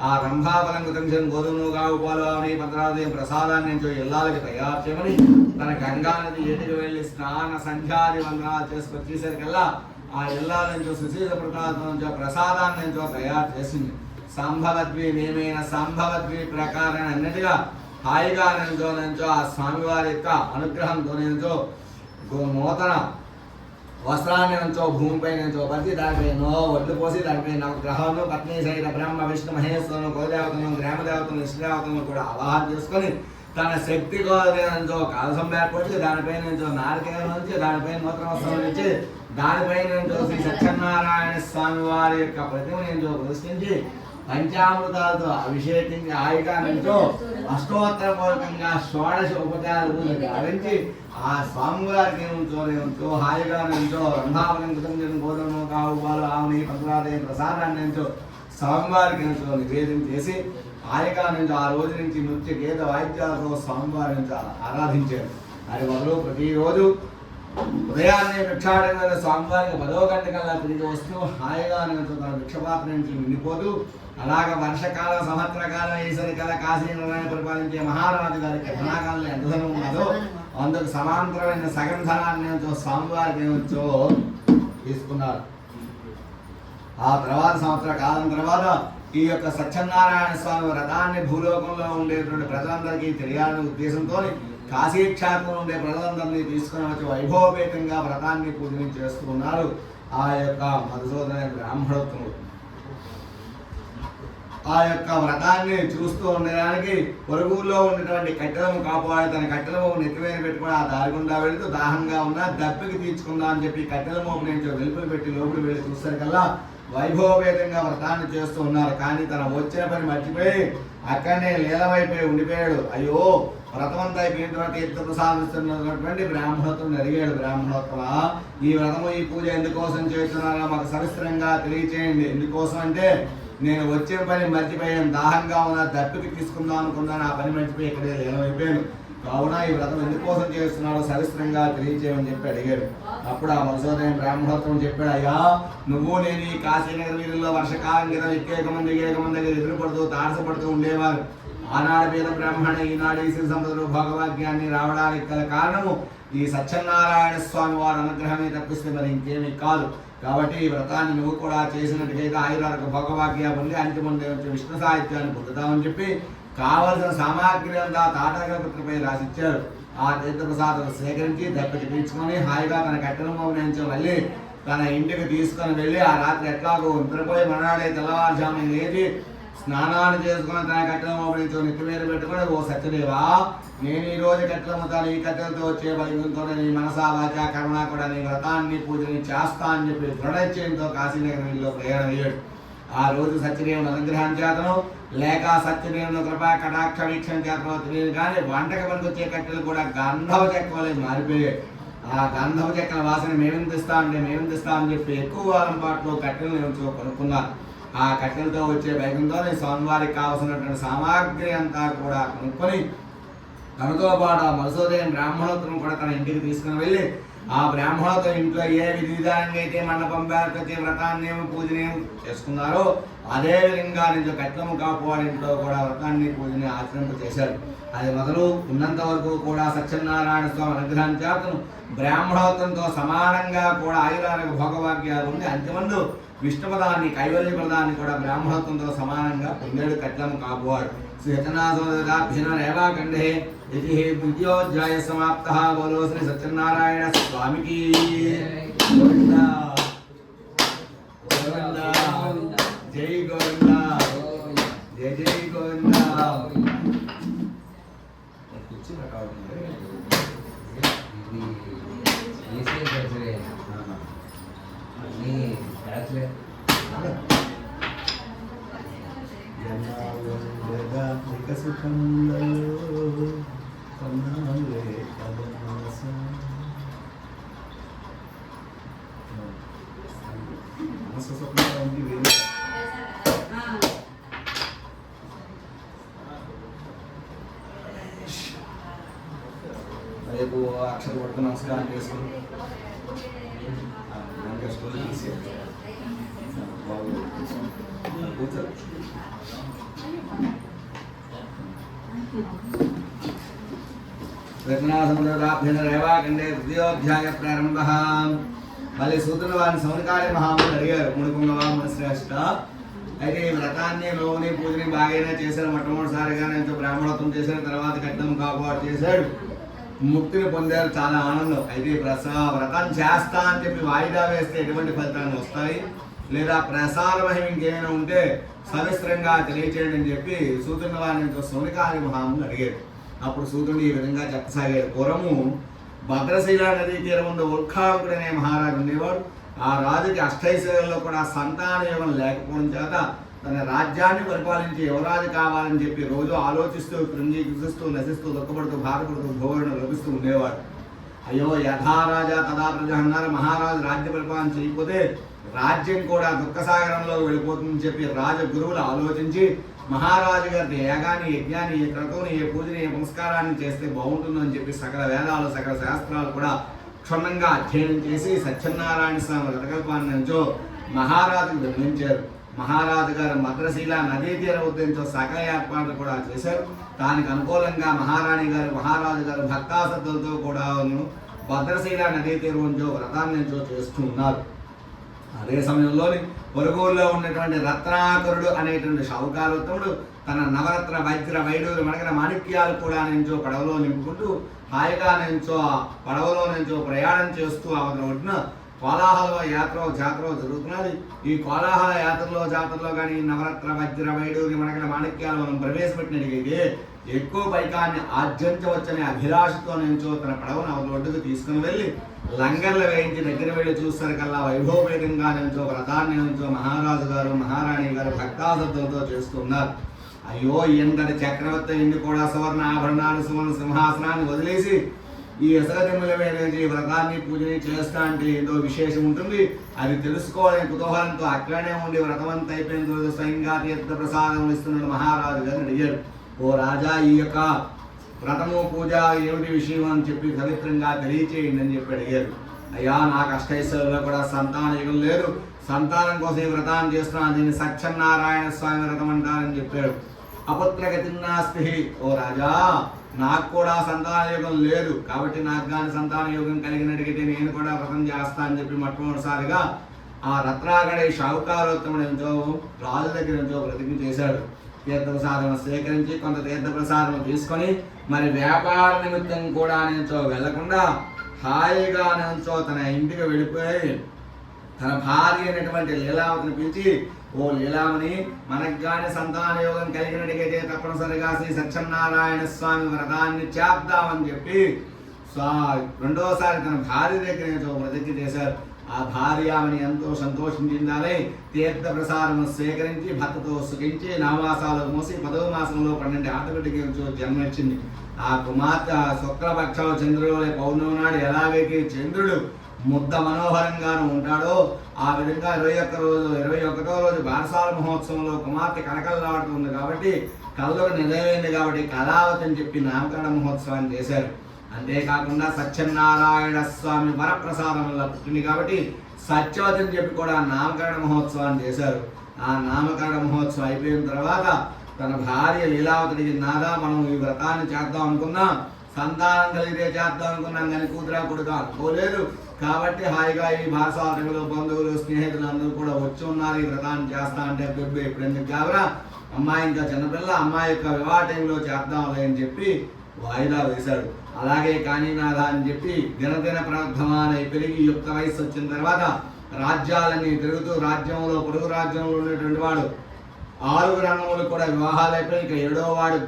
ఆ రంభాఫలంకృతం గోధుమలు కావు పాలు అవని పంతరాదయం ప్రసాదాన్ని నుంచి ఇళ్ళకి తయారు చేయమని తన గంగా నది ఏటికి వెళ్ళి స్నాన సంధ్యాది వందనాలు చేసుకొచ్చేసరికల్లా ఆ ఇళ్ళ నుంచి సుశీల ప్రసాదాన్ని నుంచో తయారు చేసింది. సంభవద్వి నేమైన సంభవద్వి ప్రకారం అన్నిటిగా హాయిగా నుంచో ఆ స్వామివారి యొక్క అనుగ్రహంతో నుంచో నూతన వస్త్రాన్ని నుంచో భూమిపై నుంచో పరిచి దానిపై ఒడ్లు పోసి దానిపై నవగ్రహాలను పత్ని సైత బ్రహ్మ విష్ణు మహేశ్వరులను కులదేవతలను గ్రామదేవతలను ఇష్టదేవతలను కూడా ఆవాహన చేసుకొని తన శక్తి నుంచో కలసం ఏర్పరిచి దానిపై నుంచో నారికేల నుంచి దానిపై నూతన వస్త్రం నుంచి దానిపై నుంచో శ్రీ సత్యనారాయణ స్వామి వారి యొక్క ప్రతిమ నుంచో ప్రదర్శించి పంచామృతాలతో అభిషేకించి హాయిగా నుంచో అష్టోత్తర పూర్వకంగా షోడశ ఉపచారాలు గావించి ఆ స్వామివారికి నుంచో హాయిగా నుంచో రంభావలంకృతం గోధుమ కావు పాలు ఆవుని పంచరాదయ ప్రసాదాన్ని నుంచో స్వామివారికి నుంచో నివేదన చేసి హాయిగా నుంచి ఆ రోజు నుంచి నృత్య గీత వాయిద్యాలతో స్వామివారి నుంచి ఆరాధించారు. అది మొదలు ప్రతిరోజు ఉదయాన్నే భిక్షాటన స్వామివారికి 10వ గంట కల్లా తిరిగి వస్తూ హాయిగా నుంచి తన భిక్షపాత్ర నుంచి నిండిపోతూ అలాగ వర్షకాలం సంవత్సరకాలం ఈసరికల్లా కాశీనారాయణ పరిపాలించే మహారాజు గారికి ధనాకాలంలో ఎంత ధనం ఉన్నదో అందుకు సమాంతరమైన సగం ధనాన్ని స్వామివారికి నుంచో తీసుకున్నారు. ఆ తర్వాత సంవత్సర కాలం తర్వాత ఈ యొక్క సత్యనారాయణ స్వామి వ్రతాన్ని భూలోకంలో ఉండేటువంటి ప్రజలందరికీ తెలియాలనే ఉద్దేశంతో కాశీక్షేత్రంలో ఉండే ప్రజలందరినీ తీసుకుని వచ్చి వైభవపేతంగా వ్రతాన్ని పూజన చేస్తూ ఉన్నారు ఆ యొక్క మధుసూదన బ్రాహ్మణోత్తముడు. ఆ యొక్క వ్రతాన్ని చూస్తూ ఉండడానికి పొరుగుల్లో ఉన్నటువంటి కట్టెలను కాపాడి తన కట్టెల మోపు నెత్తివేన పెట్టుకుని ఆ దారి గుండా వెళుతూ దాహంగా ఉన్నా దప్పికి తీర్చుకుందా అని చెప్పి కట్టెల మోపు నుంచి వెలుపులు పెట్టి లోపలికి వెళ్ళి చూసరికల్లా వైభవపేతంగా వ్రతాన్ని చేస్తూ ఉన్నారు. కానీ తన వచ్చిన పని మర్చిపోయి అక్కడనే లీలమైపోయి ఉండిపోయాడు. అయ్యో వ్రతమంతా అయిపోయిన తర్వాత తీర్థప్రసాదిస్తున్నటువంటి బ్రాహ్మణోత్తముని అడిగాడు, బ్రాహ్మణోత్తమ ఈ వ్రతము ఈ పూజ ఎందుకోసం చేస్తున్నారో మాకు సవిస్తరంగా తెలియచేయండి. ఎందుకోసం అంటే నేను వచ్చిన పని మర్చిపోయాను, దాహంగా ఉన్న దప్పికి తీసుకుందాం అనుకున్నాను, ఆ పని మర్చిపోయి ఇక్కడే లీలమైపోయాను, కావున ఈ వ్రతం ఎందుకోసం చేస్తున్నాడో సవిస్తరంగా తెలియచేయమని చెప్పి అడిగాడు. అప్పుడు ఆ మధుసూదన బ్రాహ్మణోత్తరం చెప్పాడు, అయ్యా నువ్వు నేను ఈ కాశీనగర వీధుల్లో వర్షకాలం క్రితం ఎక్కేక మంది దగ్గర ఎదురుపడుతూ తారసపడుతూ ఉండేవారు. ఆనాడు పేద బ్రాహ్మణ ఈనాడు ఈ శ్రీ సంపదలు భోగవాక్యాన్ని రావడానికి గల కారణము ఈ సత్యనారాయణ స్వామి వారి అనుగ్రహమే తప్పిస్తే మరి ఇంకేమీ కాదు. కాబట్టి ఈ వ్రతాన్ని నువ్వు కూడా చేసినట్టుగైతే ఆయురాలకు భోగవాక్య పొంది అంతిమంది విష్ణు సాహిత్యాన్ని పొందుతామని చెప్పి కావలసిన సామాగ్రి అంతా తాటాకపత్రపై రాసిచ్చారు. ఆ తీర్థప్రసాదం సేకరించి దప్పటి పీల్చుకొని హాయిగా తన కట్టెల మోపు నుంచి మళ్ళీ తన ఇంటికి తీసుకొని వెళ్ళి ఆ రాత్రి ఎట్లాగో నిద్రపోయి మనాడే తెల్లవారుజామున లేచి స్నానాలు చేసుకుని తన కట్టెల మోపు నుంచి నెత్తి మీద పెట్టుకుని, ఓ సత్యదేవా నేను ఈ రోజు కట్టెల మొత్తాను ఈ కట్టెలతో వచ్చే బలితో నీ మనసా వాచ కర్మ కూడా నీ వ్రతాన్ని పూజని చేస్తా అని చెప్పి దృఢనిశ్చయంతో కాశీనగరంలో ప్రయాణం అయ్యాడు. ఆ రోజు సత్యదేవుని అనుగ్రహం చేతను లేక సత్యదేవుని కృపా కటాక్ష వీక్షణ చేతనో తెలియదు కానీ వంటకి పనికి వచ్చే కట్టెలు కూడా గంధవ చెక్క వలె మారిపోయాయి. ఆ గంధవ చెక్కల వాసన మేమెంతిస్తా అని చెప్పి ఎక్కువ వారం పాటు కట్టెలు కొనుక్కున్నారు. ఆ కట్టెలతో వచ్చే బైకంతో స్వామివారికి కావాల్సినటువంటి సామాగ్రి అంతా కూడా కొనుక్కొని తనతో పాటు ఆ మధుసూదన బ్రాహ్మణోత్తరం కూడా తన ఇంటికి తీసుకుని వెళ్ళి ఆ బ్రాహ్మణులతో ఇంట్లో ఏ విధి విధానంగా అయితే మండపం పేరుకొచ్చి వ్రతాన్ని పూజని చేసుకున్నారో అదే విధంగా నుంచి కట్లము కాపువాడి ఇంట్లో కూడా వ్రతాన్ని పూజని ఆచరింప చేశారు. అది మొదలు ఉన్నంత వరకు కూడా సత్యనారాయణ స్వామి అనుగ్రహం చేతను బ్రాహ్మణోత్తంతో సమానంగా కూడా ఆయురాలకు భోగవాక్యాలు ఉండి అంతిమందు విష్ణుపదాన్ని కైవల్య ప్రదాన్ని కూడా బ్రాహ్మణోత్తంతో సమానంగా పొందాడు కట్లము కాపువాడు. శ్రీచనాథేవాఖండే ఇది ద్వితీయోధ్యాయ సమాప్త. బోలో శ్రీ సత్యనారాయణ స్వామికి గోవింద గోవింద జై గోవింద జై జై గోవింద. సుఖంలో కన్నాలే కదనాస స్వప్నంగా ఉంది వేరే రేపు అక్షర పడుతూ నమస్కారం చేసుకుని స్టోరీ తీసి కూర్చోరు రచనాసముద్రాభ్యనరేవాఖండే తృతీయోధ్యాయ ప్రారంభ. మళ్ళీ సూత్రుల వారిని సౌనకార్య మహాములు అడిగారు ముడుకుంగవామ శ్రేష్ఠ. అయితే ఈ వ్రతాన్ని నోవుని పూజని బాగానే చేశారు. మొట్టమొదటిసారిగా ఎంతో బ్రాహ్మణత్వం చేశారు. తర్వాత కట్నం కాపాడు చేశాడు. ముక్తిని పొందారు. చాలా ఆనందం. అయితే వ్రతం చేస్తా అని చెప్పి వాయిదా వేస్తే ఎటువంటి ఫలితాలు వస్తాయి లేదా ప్రసార మహిమ ఇంకేమైనా ఉంటే సవిస్తరంగా తెలియచేయండి అని చెప్పి సూత్రుని వారిని సౌనకార్య మహాములు అడిగారు. అప్పుడు సూత్రుడు ఈ విధంగా చెప్పసాగాడు. పూర్వము భద్రశీల నదీ తీరం ముందు ఉల్కాకుడు అనే మహారాజు ఉండేవాడు. ఆ రాజుకి అష్టైశ్వర్యంలో కూడా సంతాన యోగం లేకపోవడం చేత తన రాజ్యాన్ని పరిపాలించి యువరాజు కావాలని చెప్పి రోజు ఆలోచిస్తూ కృంగిస్తూ నశిస్తూ దుఃఖపడుతూ బాధపడుతూ ఘోరణ లభిస్తూ ఉండేవాడు. అయ్యో యథారాజా తదా ప్రజ అన్నారు. మహారాజు రాజ్య పరిపాలన చేయకపోతే రాజ్యం కూడా దుఃఖసాగరంలో వెళ్ళిపోతుందని చెప్పి రాజగురువులు ఆలోచించి మహారాజు గారి యాగాన్ని యజ్ఞాన్ని ఏ క్రతువుని ఏ పూజని ఏ పునస్కారాన్ని చేస్తే బాగుంటుందని చెప్పి సకల వేదాలు సకల శాస్త్రాలు కూడా క్షుణ్ణంగా అధ్యయనం చేసి సత్యనారాయణ స్వామి వ్రతకల్పాన్ని నుంచో మహారాజుకు వివరించారు. మహారాజు గారు భద్రశీల నదీ తీర ఉద్దేశంతో సకల ఏర్పాట్లు కూడా చేశారు. దానికి అనుకూలంగా మహారాజు గారు భక్తాశ్రద్ధలతో కూడా భద్రశీల నదీ తీరంలో వ్రతాన్ని చేస్తూ ఉన్నారు. అదే సమయంలోని పొరుగుల్లో ఉన్నటువంటి రత్నాకరుడు అనేటువంటి షౌకారోత్తముడు తన నవరత్న వజ్ర వైడూరు మణిగిన మాణిక్యాలు కూడా నుంచో పడవలో నింపుకుంటూ హాయిగా నుంచో పడవలో నుంచో ప్రయాణం చేస్తూ అవతల ఒడ్డున కోలాహల యాత్ర జాతర జరుగుతున్నది. ఈ కోలాహల యాత్రలో జాతరలో కానీ నవరత్న వజ్ర వైడూరి మణిగిన మాణిక్యాలు మనం ప్రవేశపెట్టినట్టుగైతే ఎక్కువ పైకాన్ని ఆర్జించవచ్చనే అభిలాషతో నుంచో తన పడవను అవతల ఒడ్డుకు తీసుకుని వెళ్ళి లంగర్లు వేయించి దగ్గర వెళ్ళి చూస్తారు కల్లా వైభవపేతంగా నుంచో వ్రతాన్ని నుంచో మహారాజు గారు మహారాణి గారు భక్తాశ్రద్ధలతో చేస్తున్నారు. అయ్యో ఎంతటి చక్రవర్తి ఇంటి కూడా సువర్ణ ఆభరణాలు సువర్ణ సింహాసనాన్ని వదిలేసి ఈ ఎసగతిమ్మల మీద వ్రతాన్ని పూజని చేస్తా అంటే ఏదో విశేషం ఉంటుంది. అది తెలుసుకోవాలని కుతూహలంతో అక్కడనే ఉండి వ్రతమంతా అయిపోయిన రోజు స్వయంగా తీర్థ ప్రసాదం ఇస్తున్న మహారాజు గారిని అడిగారు. ఓ రాజా, ఈ యొక్క వ్రతము పూజ ఏమిటి విషయం అని చెప్పి పవిత్రంగా తెలియచేయండి అని చెప్పి అడిగారు. అయ్యా, నాకు అష్టైశ్వర్యంలో కూడా సంతాన యుగం లేదు. సంతానం కోసం ఈ వ్రతాన్ని చేస్తున్నాను. దీన్ని సత్యనారాయణ స్వామి వ్రతం అంటారని చెప్పాడు. అపుత్రగతి నాస్తి. ఓ రాజా, నాకు కూడా సంతాన యోగం లేదు కాబట్టి నాకు కానీ సంతాన యోగం కలిగినట్టుగైతే నేను కూడా వ్రతం చేస్తా అని చెప్పి మొట్టమొదటిసారిగా ఆ రత్నాగడి షావుకారోత్తముడు రాజు దగ్గర నుంచో ప్రతిజ్ఞ చేశాడు. తీర్థప్రసాదం సేకరించి కొంత తీర్థప్రసాదం తీసుకొని మరి వ్యాపార నిమిత్తం కూడా నుంచో వెళ్లకుండా హాయిగా నుంచో తన ఇంటికి వెళ్ళిపోయి తన భార్య అయినటువంటి లీలావతిని పిలిచి, ఓ లీలామణి, మనకు కానీ సంతాన యోగం కలిగినట్టుగైతే తప్పనిసరిగా శ్రీ సత్యనారాయణ స్వామి వ్రతాన్ని చేద్దామని చెప్పి రెండోసారి తన భార్య దగ్గర ప్రతిజ్ఞ చేశారు. ఆ భార్యామణి ఎంతో సంతోషించిందాలై తీర్థ ప్రసాదం సేకరించి భర్తతో సుఖించి నవమాసాలు మోసి 10వ మాసంలో 12 ఆటబిడ్డకి జన్మనిచ్చింది. ఆ కుమార్తె శుక్లపక్ష చంద్రుడు పౌర్ణమి నాడు ఎలాగైతే చంద్రుడు ముద్ద మనోహరంగాను ఉంటాడో ఆ విధంగా 21వ రోజు బారసాల మహోత్సవంలో కుమార్తె కలకలలాడుతుంది కాబట్టి కళ్ళకు నిలవైంది కాబట్టి కళావతి అని చెప్పి నామకరణ మహోత్సవాన్ని చేశారు. అంతేకాకుండా సత్యనారాయణ స్వామి వరప్రసాదం వల్ల పుట్టింది కాబట్టి సత్యవతి అని చెప్పి కూడా నామకరణ మహోత్సవాన్ని చేశారు. ఆ నామకరణ మహోత్సవం అయిపోయిన తర్వాత తన భార్య లీలావతికి, నాదా, మనం ఈ వ్రతాన్ని చేద్దాం అనుకున్నాం, సంతానం కలిగితే చేద్దాం అనుకున్నాం కానీ కూతురా కొడుకు అనుకోలేదు కాబట్టి హాయిగా ఈ భాషలో బంధువులు స్నేహితులు అందరూ కూడా వచ్చి ఉన్నారు. ఈ వ్రతాన్ని చేస్తా అంటే ఇప్పుడు ఎందుకు కాబరా, అమ్మాయి ఇంకా చిన్నపిల్ల, అమ్మాయి యొక్క వివాహ టైంలో చేద్దాంలే అని చెప్పి వాయిదా వేశాడు. అలాగే కానీ నాదా అని చెప్పి దినదిన ప్రార్థమానై పెరిగి యుక్త వయస్సు వచ్చిన తర్వాత రాజ్యాలన్నీ తిరుగుతూ రాజ్యంలో పొరుగు రాజ్యంలో ఉన్నటువంటి వాడు 6 రంగములు కూడా వివాహాలు అయిపోయి ఇక 7వ వాడు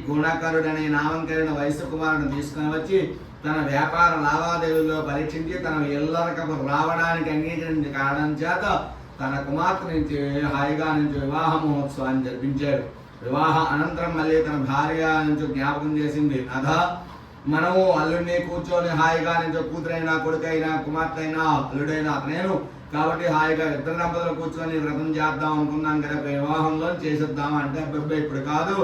గుణకరుడు అనే నామంకరణ వయసు కుమారుని తీసుకుని వచ్చి తన వ్యాపార లావాదేవీల్లో పరీక్షించి తన ఇల్లరకపు రావడానికి అంగీకరించిన కారణం చేత తన కుమార్తె నుంచి హాయిగా నుంచి వివాహ మహోత్సవాన్ని జరిపించాడు. వివాహ అనంతరం మళ్ళీ తన భార్య నుంచి జ్ఞాపకం చేసింది, నాథ మనము అల్లుడిని కూర్చొని హాయిగా నుంచి కూతురైనా కొడుకైనా కుమార్తె అయినా అల్లుడైనా అతనేను కాబట్టి హాయిగా ఇద్దరు దంపతులు కూర్చొని వ్రతం చేద్దాం అనుకున్నాం కదా, వివాహంలో చేసేద్దాం అంటే అబ్బాయి ఇప్పుడు కాదు,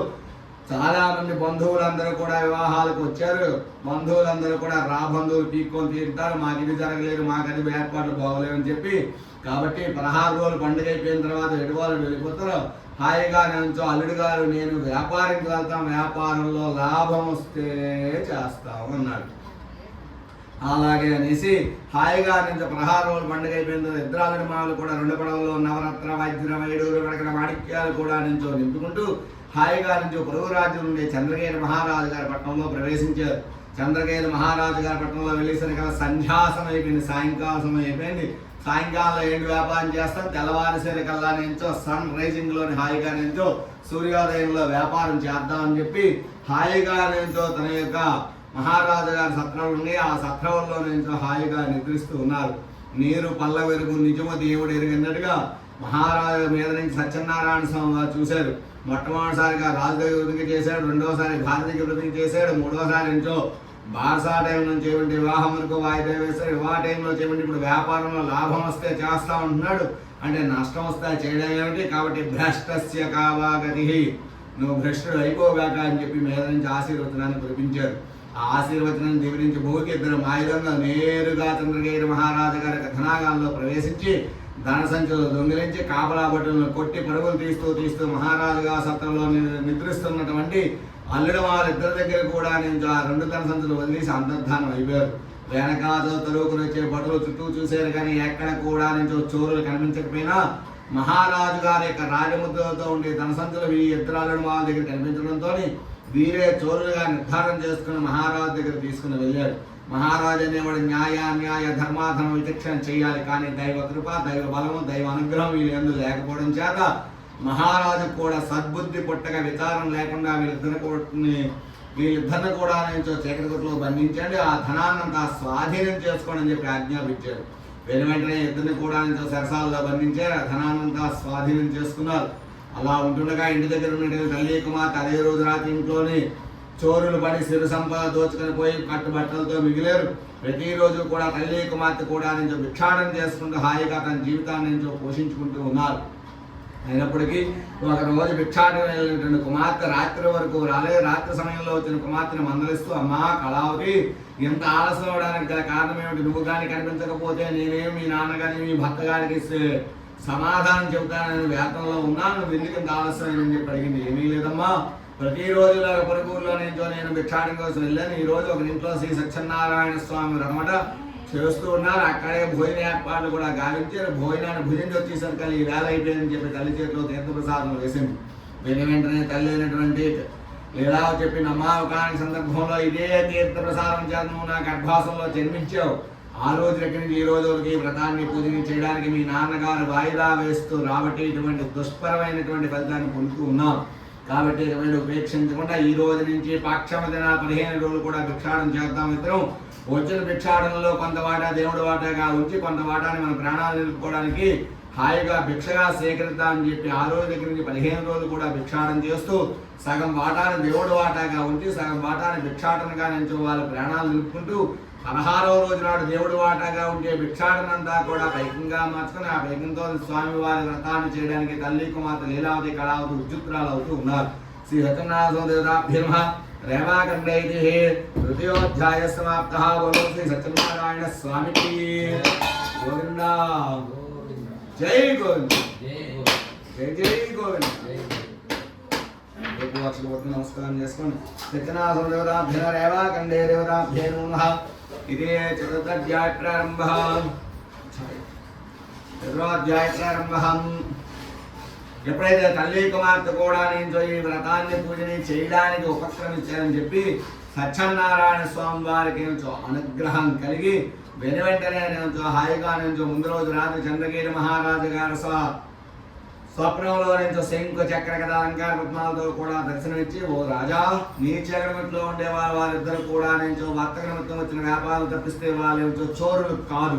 చాలా మంది బంధువులందరూ కూడా వివాహాలకు వచ్చారు, బంధువులందరూ కూడా బంధువులు పీక్కొని తీరుతారు, మాకు ఇది జరగలేదు, మాకు అది ఏర్పాట్లు బాగోలేవు అని చెప్పి, కాబట్టి 16 రోజులు పండుగ అయిపోయిన తర్వాత ఎడువాళ్ళు వెళ్ళిపోతారు, హాయిగా నేను అల్లుడు గారు నేను వ్యాపారంకి వెళ్తాం, వ్యాపారంలో లాభం వస్తే చేస్తాం అన్నాడు. అలాగే అనేసి హాయిగా నుంచి 16 రోజులు పండుగ అయిపోయిన తర్వాత ఇద్దరు అల్లుడి మామలు కూడా 2 పడవల్లో నవరత్న వజ్ర వైడూరు వెనకడ మాణిక్యాలు కూడా నుంచో నింపుకుంటూ హాయిగా నుంచి పొరుగు రాజ్యం నుండి చంద్రగిరి మహారాజు గారి పట్టణంలో ప్రవేశించారు. చంద్రగిరి మహారాజు గారి పట్టణంలో వెళ్ళేసరికి సంధ్యాసం అయిపోయింది, సాయంకాలం అయిపోయింది. సాయంకాలం ఏంటి వ్యాపారం చేస్తాం, తెల్లవారిసరికల్లా నుంచో సన్ రైజింగ్లోని హాయిగా నుంచో సూర్యోదయంలో వ్యాపారం చేద్దామని చెప్పి హాయిగా నుంచో తన యొక్క మహారాజు గారి సత్రం ఉండి ఆ సత్రంలో నుంచో హాయిగా నిద్రిస్తూ ఉన్నారు. నీరు పల్ల వెరుగు నిజము దేవుడు ఎరిగినట్టుగా మహారాజు మీద నుంచి సత్యనారాయణ స్వామి వారు చూశారు. మొట్టమొదటిసారిగా రాజు దగ్గర వృద్ధి చేశాడు, రెండోసారి భార్య దగ్గర వృద్ధి చేశాడు, మూడోసారి నుంచో బార్సా టైం నుంచి ఏమిటి వివాహం వరకు వాయిదా వేస్తారు, వివాహ టైంలో చేయమంటే ఇప్పుడు వ్యాపారంలో లాభం వస్తే చేస్తా ఉంటున్నాడు, అంటే నష్టం వస్తే చేయడం ఏమిటి, కాబట్టి భ్రష్టస్య కావాగతి నువ్వు భ్రష్టుడు అయిపోగాక అని చెప్పి మీద నుంచి ఆశీర్వచనాన్ని కురిపించారు. ఆ ఆశీర్వచనాన్ని దివరించి భోగి ఇద్దరు మాయుధంగా నేరుగా చంద్రగిరి మహారాజు గారి ధనాగాల్లో ప్రవేశించి ధన సంచులు దొంగిలించి కాపలా బట్టలను కొట్టి పరుగులు తీస్తూ మహారాజుగా సత్రంలో నిద్రిస్తున్నటువంటి అల్లుడు వాళ్ళిద్దరి దగ్గర కూడా నేను ఆ 2 ధన సంచులు వదిలేసి అంతర్ధానం అయిపోయారు. వెనకాతో తరువుకుని వచ్చే బట్టలు చుట్టూ చూశారు కానీ ఎక్కడ కూడా నుంచి చోరులు కనిపించకపోయినా మహారాజు గారి యొక్క రాజముద్రతో ఉండే ధన సంచులు ఈ ఇద్దరు అల్లుడు వాళ్ళ దగ్గర కనిపించడంతో వీరే చోరులుగా నిర్ధారణ చేసుకుని మహారాజు దగ్గర తీసుకుని వెళ్ళాడు. మహారాజు అనేవాడు న్యాయ ధర్మాధర్మ విచక్షణ చేయాలి, కానీ దైవ కృప దైవ బలము దైవ అనుగ్రహం వీళ్ళు లేకపోవడం చేత మహారాజు కూడా సద్బుద్ధి పుట్టగా విచారం లేకుండా వీళ్ళిద్దరిని కూడా నేను చీకటి కొట్టులో బంధించండి, ఆ ధనాన్నంతా స్వాధీనం చేసుకోండి అని చెప్పి ఆజ్ఞాపించాడు. వెంటనే ఇద్దరిని కూడా నేను సరసాలలో బంధించారు, ఆ ధనాన్నంతా స్వాధీనం చేసుకున్నారు. అలా ఉంటుండగా ఇంటి దగ్గర ఉన్నటువంటి తల్లి కుమార్తె అదే రోజు రాత్రి ఇంట్లోని చోరులు పడి సిరు సంపద దోచుకొని పోయి కట్టుబట్టలతో మిగిలారు. ప్రతిరోజు కూడా తల్లి కుమార్తె కూడా నుంచి భిక్షాటన చేసుకుంటూ హాయిగా తన జీవితాన్ని నుంచి పోషించుకుంటూ ఉన్నారు. అయినప్పటికీ ఒక రోజు భిక్షాటన వెళ్ళినటువంటి కుమార్తె రాత్రి వరకు రాలేదు. రాత్రి సమయంలో వచ్చిన కుమార్తెను మందలిస్తూ, అమ్మా కళావతి ఇంత ఆలస్యం అవడానికి గల కారణం ఏమిటి, నువ్వు కానీ కనిపించకపోతే నేనేమి మీ నాన్న కానీ మీ భర్త గారికి సమాధానం చెబుతానని వేతంలో ఉన్నాను, నువ్వు ఎందుకు ఇంత ఆలస్యమైందని చెప్పి అడిగింది. ఏమీ లేదమ్మా, ప్రతిరోజు పరుగురులో నుంచో నేను భిక్షాటం కోసం వెళ్ళాను, ఈ రోజు ఒక ఇంట్లో శ్రీ సత్యనారాయణ స్వామి రమట చేస్తూ ఉన్నారు, అక్కడే భోజన ఏర్పాట్లు కూడా గావించారు. భోజనాన్ని భుజించి వచ్చేసరికి ఈ వేళ అయిపోయిందని చెప్పి తల్లి చేతిలో తీర్థప్రసాదం వేసింది. వెంటనే తల్లి అయినటువంటి లేదా చెప్పిన అమ్మా ఒకనొక సందర్భంలో ఇదే తీర్థప్రసాదం చేత నువ్వు నా గర్భాసంలో జన్మించావు, ఆ రోజు దగ్గర నుంచి ఈ రోజుకి వ్రతాన్ని పూజని చేయడానికి మీ నాన్నగారు వాయిదా వేస్తూ రాబట్టి ఇటువంటి దుష్పరమైనటువంటి ఫలితాన్ని పొందుతూ ఉన్నాం. కాబట్టి ఇటువంటి ఉపేక్షించకుండా ఈ రోజు నుంచి పాక్షమ దినాలు 15 రోజులు కూడా భిక్షాటం చేద్దాం. ఇద్దరం వచ్చిన భిక్షాటనలో కొంత వాటా దేవుడు వాటాగా ఉంచి కొంత వాటాన్ని మన ప్రాణాలు నిలుపుకోవడానికి హాయిగా భిక్షగా సేకరిద్దాం అని చెప్పి ఆ రోజు దగ్గర నుంచి 15 రోజులు కూడా భిక్షాటన చేస్తూ సగం వాటాన్ని దేవుడు వాటాగా ఉంచి సగం వాటాన్ని భిక్షాటనగా నుంచి వాళ్ళ ప్రాణాలు నిలుపుకుంటూ 16వ రోజు నాడు దేవుడు వాటాగా ఉంటే భిక్షాటనంతా కూడా పైకంగా మార్చుకుని ఆ పైకంతో స్వామివారి వ్రతాన్ని చేయడానికి తల్లి కుమార్తె లీలావతి కళావతి ఉద్యుక్తురాలు అవుతూ ఉన్నారు. శ్రీ సత్యనారాయణ దేవతాభ్యర్మ రేవాఖండైతి తృతీయోధ్యాయ సమాప్త. బోలో శ్రీ సత్యనారాయణ స్వామికి గోవింద. జై గోవింద, జై జై గోవింద. నమస్కారం చేసుకోండి. సత్యనారాయణ దేవతాభ్య రేవాఖండే దేవతాభ్యే నమః. ఇది చతుర్థాధ్యాయ ప్రారంభ. చతుర్థాధ్యాయ ప్రారంభ. ఎప్పుడైతే తల్లి కుమార్తె కూడా నేను ఈ వ్రతాన్ని పూజని చేయడానికి ఉపక్రమించారని చెప్పి సత్యనారాయణ స్వామి వారికి అనుగ్రహం కలిగి వెనువెంటనే నేను హాయిగా నేను ముందు రోజు రాత్రి చంద్రగిరి మహారాజు గారు స్వప్నంలో నుంచి శంకు చక్ర గద అలంకార పద్మాలతో కూడా దర్శనమిచ్చి, ఓ రాజా నీ చక్రమిట్లో ఉండే వారిద్దరు కూడా నేను వర్తక నిమిత్తం వచ్చిన వ్యాపారాలు తప్పిస్తే వాళ్ళు చోరులు కాదు,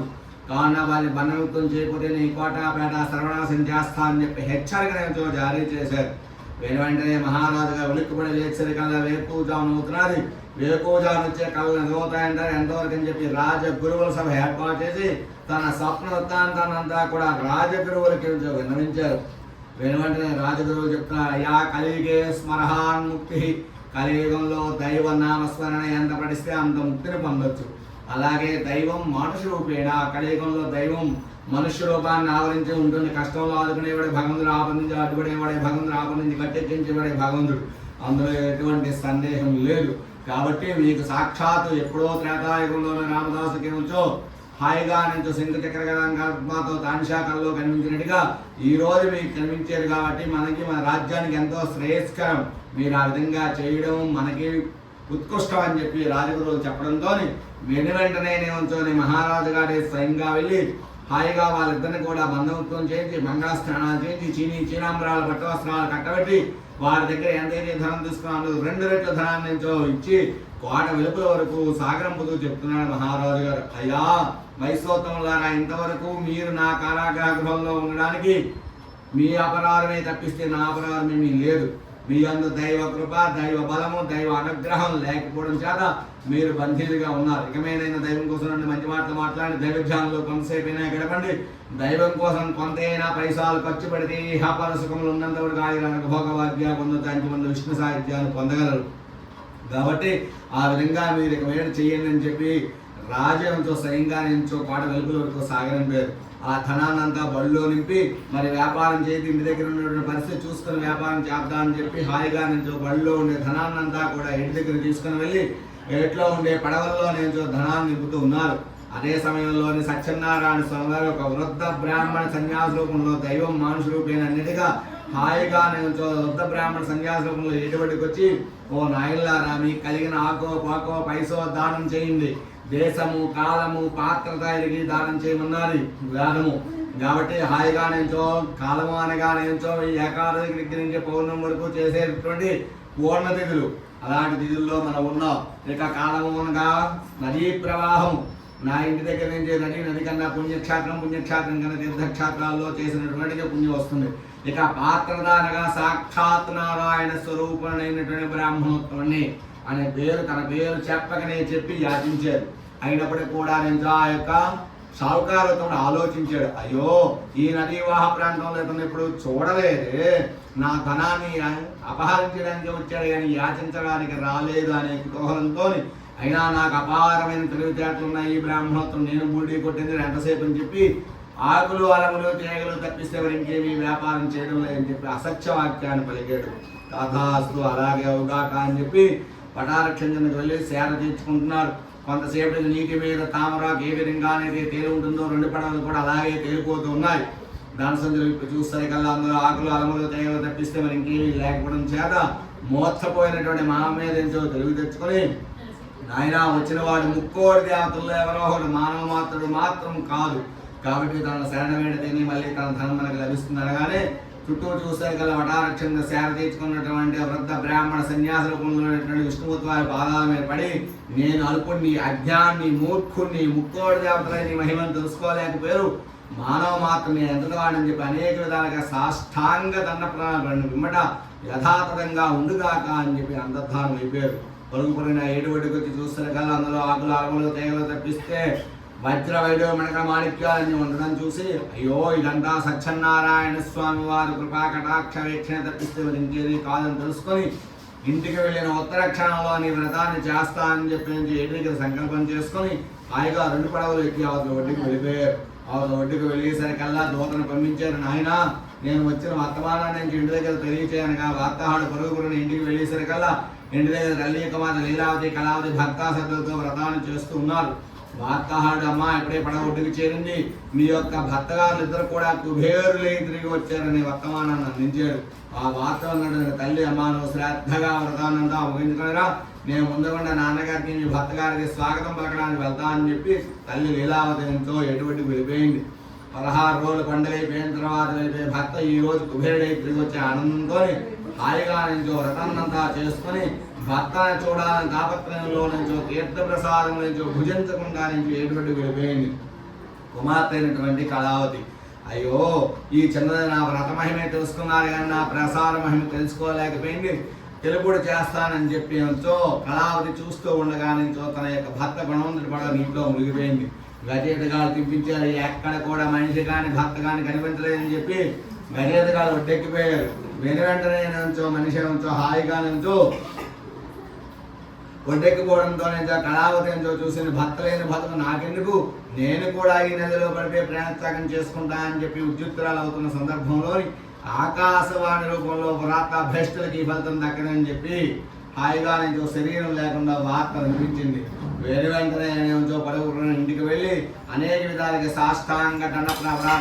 కావున వాళ్ళని బంధమిత్తం చేయకపోతే నీ కోటాపేట సర్వనాశం చేస్తా అని చెప్పి హెచ్చరిక నేను జారీ చేశారు. వెంటనే మహారాజుగా ఉలిక్కుపడి లేచేసరికల్లా వేకువజామున అవుతున్నది. వేకువజామున వచ్చే కళ్ళు ఎదుగుతాయంటారు. ఎంతవరకు అని చెప్పి రాజగురువుల సభ ఏర్పాటు చేసి తన స్వప్న వృత్తాంతాన్నంతా కూడా రాజగురువులకి విన్నవించారు. వెంటనే రాజగురువులు చెప్తున్నారు, అయ్యా కలిగే స్మరహాన్ ముక్తి, కలియుగంలో దైవ నామస్మరణ ఎంత పడిస్తే అంత ముక్తిని పొందొచ్చు. అలాగే దైవం మనుష్య రూపేణ, కలియుగంలో దైవం మనుష్య రూపాన్ని ఆవరించి ఉంటుంది. కష్టంలో ఆదుకునేవాడే భగవంతుడు, ఆపదించి అడ్డుపడేవాడే భగవంతుడు, ఆపదించి కట్టెక్కించేవాడే భగవంతుడు. అందులో ఎటువంటి సందేహం లేదు. కాబట్టి మీకు సాక్షాత్తు ఎప్పుడో త్రేతాయుగంలోనే రామదాసుకి నుంచో హాయిగా నుంచి సింధు చక్రగణాత్మతో తానిశాఖల్లో కనిపించినట్టుగా ఈ రోజు మీకు కనిపించారు. కాబట్టి మనకి మన రాజ్యానికి ఎంతో శ్రేయస్కరం. మీరు ఆ విధంగా చేయడం మనకి ఉత్కృష్టం అని చెప్పి రాజగురువులు చెప్పడంతో వెంటనే ఉంచోని మహారాజు గారి స్వయంగా వెళ్ళి హాయిగా వాళ్ళిద్దరిని కూడా బంధుత్వం చేయించి మంగళ స్నానాలు చేయించి చీనాంబరాల పట్టు వస్త్రాలు కట్టబెట్టి వారి దగ్గర ఎంతైతే ధనం తీసుకున్నాను 2 రెట్ల ధనాన్ని ఇచ్చి కోట వెలుపుల వరకు సాగరంపుతూ చెప్తున్నాడు మహారాజు గారు. అయ్యా వైశ్వోత్తములారా, ఇంతవరకు మీరు నా కారాగృహ గృహంలో ఉండడానికి మీ అపరాధమే తప్పిస్తే నా అపరాధం ఏమీ లేదు. మీ అందు దైవ కృప, దైవ బలము, దైవ అనుగ్రహం లేకపోవడం చేత మీరు బంధీలుగా ఉన్నారు. ఇకమేనైనా దైవం కోసం మంచి మాటలు మాట్లాడి దైవధ్యానంలో కొంతసేపైనా గడపండి. దైవం కోసం కొంతైనా పైసలు ఖర్చు పెడితే వ్యాపార సుఖములు ఉన్నంత వరకు ఆయన భోగవాద్య పొందడానికి మన విష్ణు సాహిత్యాన్ని పొందగలరు. కాబట్టి ఆ విధంగా మీరు ఇకమేన చెయ్యండి అని చెప్పి రాజ్యంతో స్వయంగా నుంచో కోట వెలుపుల వరకు సాగరంపారు. ఆ ధనాన్నంతా బళ్ళో నింపి మరి వ్యాపారం చేసి ఇంటి దగ్గర ఉన్నటువంటి పరిస్థితి చూసుకుని వ్యాపారం చేద్దామని చెప్పి హాయిగా నుంచో బళ్ళో ఉండే ధనాన్నంతా కూడా ఇంటి దగ్గర తీసుకుని వెళ్ళి ఏట్లో ఉండే పడవల్లో నుంచో ధనాన్ని నింపుతూ ఉన్నారు. అదే సమయంలోని సత్యనారాయణ స్వామి గారు ఒక వృద్ధ బ్రాహ్మణ సన్యాస రూపంలో దైవం మానుష రూపేణ అన్నిటిగా హాయిగా నుంచో వృద్ధ బ్రాహ్మణ సన్యాస రూపంలో ఎటుబడికి వచ్చి, ఓ నాయనలారా, మీకు కలిగిన ఆకో పాకో పైసో దానం చేయండి. దేశము కాలము పాత్రత ఎరిగి దానం చేయమన్నది వేదము. కాబట్టి హాయిగా నుంచో కాలము అనగా నుంచో ఏకాదశి దగ్గర నుంచి పౌర్ణమి వరకు చేసేటువంటి పూర్ణ తిథులు. అలాంటి తిథుల్లో మనం ఉన్నాం. ఇక కాలము అనగా నదీ ప్రవాహం. నా ఇంటి దగ్గర నుంచి నది కన్నా పుణ్యక్షేత్రం కన్నా తీర్థక్షేత్రాల్లో చేసినటువంటి పుణ్యం వస్తుంది. ఇక పాత్రత అనగా సాక్షాత్ నారాయణ స్వరూపుడైనటువంటి బ్రాహ్మణోత్తముని అనే పేరు తన పేరు చెప్పకనే చెప్పి యాచించారు. అయినప్పటికీ కూడా నేను ఆ యొక్క సావుకారుతోడు ఆలోచించాడు, అయ్యో ఈ నదీవాహ ప్రాంతంలో ఇతను ఇప్పుడు చూడలేదే, నా ధనాన్ని అపహరించడానికి వచ్చాడు కానీ యాచించడానికి రాలేదు అనే కుతూహలంతో, అయినా నాకు అపారమైన తెలివితేటలు ఉన్నాయి, ఈ బ్రాహ్మణోత్వం నేను బూడి కొట్టింది ఎంతసేపు అని చెప్పి ఆకులు అలములు తీగలు తప్పిస్తే మరి ఇంకేమీ వ్యాపారం చేయడం లేదని చెప్పి అసత్యవాక్యాన్ని పలికాడు. తథాస్తు అలాగే అవుగాక అని చెప్పి పటారక్షణకు వెళ్ళి సేర తీర్చుకుంటున్నారు. కొంతసేపటి నీటి మీద తామరాకు ఏ విధంగానైతే తేలి ఉంటుందో 2 పడవలు కూడా అలాగే తేలిపోతూ ఉన్నాయి. దాని సందులో ఇప్పుడు చూస్తారికల్లా అందులో ఆకులు అలములు తీగలు తప్పిస్తే మరి ఇంకేమీ లేకపోవడం చేత మోసపోయినటువంటి మా మీద ఎంతో తెలివి తెచ్చుకొని, నాయన వచ్చిన వాడు ముక్కోడి దేవతల్లో ఎవరో ఒకడు మానవ మాత్రుడు మాత్రం కాదు, కాబట్టి తన శరణమేట తిని మళ్ళీ తన ధనం మనకు లభిస్తుంది అనగానే చుట్టూ చూస్తే గల వటారక్షంగా సేర తీర్చుకున్నటువంటి వృద్ధ బ్రాహ్మణ సన్యాస రూపంలో విష్ణుమూర్తి వారి పాదాల మీద పడి, నేను అల్పుణ్ణి, అజ్ఞాన్ని, మూర్ఖుణ్ణి, ముక్కోడి దేవతలని మహిమను తెలుసుకోలేకపోయారు, మానవ మాత్రమే ఎంతటి వాడని చెప్పి అనేక విధాలుగా సాష్టాంగ దండ ప్రణాళిక విమ్మట యథాతథంగా ఉండుగాక అని చెప్పి అంతర్ధానం అయిపోయారు. పొరుగు పొరిగిన ఏడువడికి వచ్చి చూస్తే కల్లా అందులో ఆకులు అలములు తీగలు తప్పిస్తే వజ్ర వైడవ మణిక మాణిక్యాలని ఉండడం చూసి, అయ్యో ఇదంతా సత్యనారాయణ స్వామి వారి కృపా కటాక్ష వీక్షణ తప్పిస్తే ఇంకేది కాదని తెలుసుకొని ఇంటికి వెళ్ళిన ఉత్తర క్షణంలోని వ్రతాన్ని చేస్తా అని చెప్పి ఏటికి సంకల్పం చేసుకొని హాయిగా 2 పడవలు ఎక్కి అవతల ఒడ్డుకి వెళ్ళిపోయారు. అవతల ఒడ్డుకు వెళ్ళేసరికల్లా దూతను పంపించారు. నాయన నేను వచ్చిన వర్తమానాన్ని ఇంటి దగ్గర తెలియచేయనగా వార్తాహుడు పొరుగురుని ఇంటికి వెళ్ళేసరికల్లా ఇంటి దగ్గర తల్లి యొక్క మాత లీలావతి కళావతి భక్తాశ్రద్ధలతో వ్రతాన్ని చేస్తూ ఉన్నారు. వార్తాహుడు అమ్మ ఎప్పుడే పడవ ఒడ్డుకు చేరింది, మీ యొక్క భర్త గారు ఇద్దరు కూడా కుబేరులే తిరిగి వచ్చారనే వర్తమానాన్ని అందించాడు. ఆ వార్త ఉన్నటువంటి తల్లి, అమ్మ నువ్వు శ్రద్ధగా వ్రతాన్నంతా ముగించుకునిరా, నేను ముందుకుండా నాన్నగారికి మీ భర్త గారికి స్వాగతం పలకడానికి వెళ్తా అని చెప్పి తల్లి లీలావతి ఎంతో ఎటువంటి వెళ్ళిపోయింది. 16 రోజులు పండుగ అయిపోయిన తర్వాత వెళ్ళిపోయి భర్త ఈ రోజు కుబేరుడై తిరిగి వచ్చే ఆనందంతో హాయిగా నుంచో వ్రతాన్నంతా చేసుకొని భర్తను చూడాలని తాపత్రయంలో నుంచో తీర్థప్రసాదం నుంచో భుజించకుండా నుంచి ఎటువంటి వెళ్ళిపోయింది కుమార్తె అయినటువంటి కళావతి. అయ్యో ఈ చిన్నది నా వ్రత మహిమే తెలుసుకున్నారు కానీ నా ప్రసాద మహిమ తెలుసుకోలేకపోయింది, తెలుపుడు చేస్తానని చెప్పి ఎంతో కళావతి చూస్తూ ఉండగా నుంచో తన యొక్క భర్త గుణవంతుడి పడ నీటిలో మునిగిపోయింది. గజేతగాలు తిప్పించారు, ఎక్కడ కూడా మనిషి కానీ భర్త కానీ కనిపించలేదని చెప్పి గజేతగాలు ఒడ్డెక్కిపోయారు. వెను వెంటనే నుంచో మనిషి నుంచో హాయిగా నుంచో ఒడ్డెక్కిపోవడంతో నుంచో కళావతి నుంచో చూసిన భర్త లేని భర్తకు నాకెందుకు, నేను కూడా ఈ నదిలో పడిపోయి ప్రాణత్యాగం చేసుకుంటా అని చెప్పి ఉద్యుక్తురాలు అవుతున్న సందర్భంలోని ఆకాశవాణి రూపంలో వ్రాతాభ్యష్టులకి ఈ ఫలితం దక్కదని చెప్పి హాయిగా నుంచో శరీరం లేకుండా వార్త వినిపించింది. వేరు వెంటనే నుంచో పలువురు ఇంటికి వెళ్ళి అనేక విధాలుగా సాష్టాంగ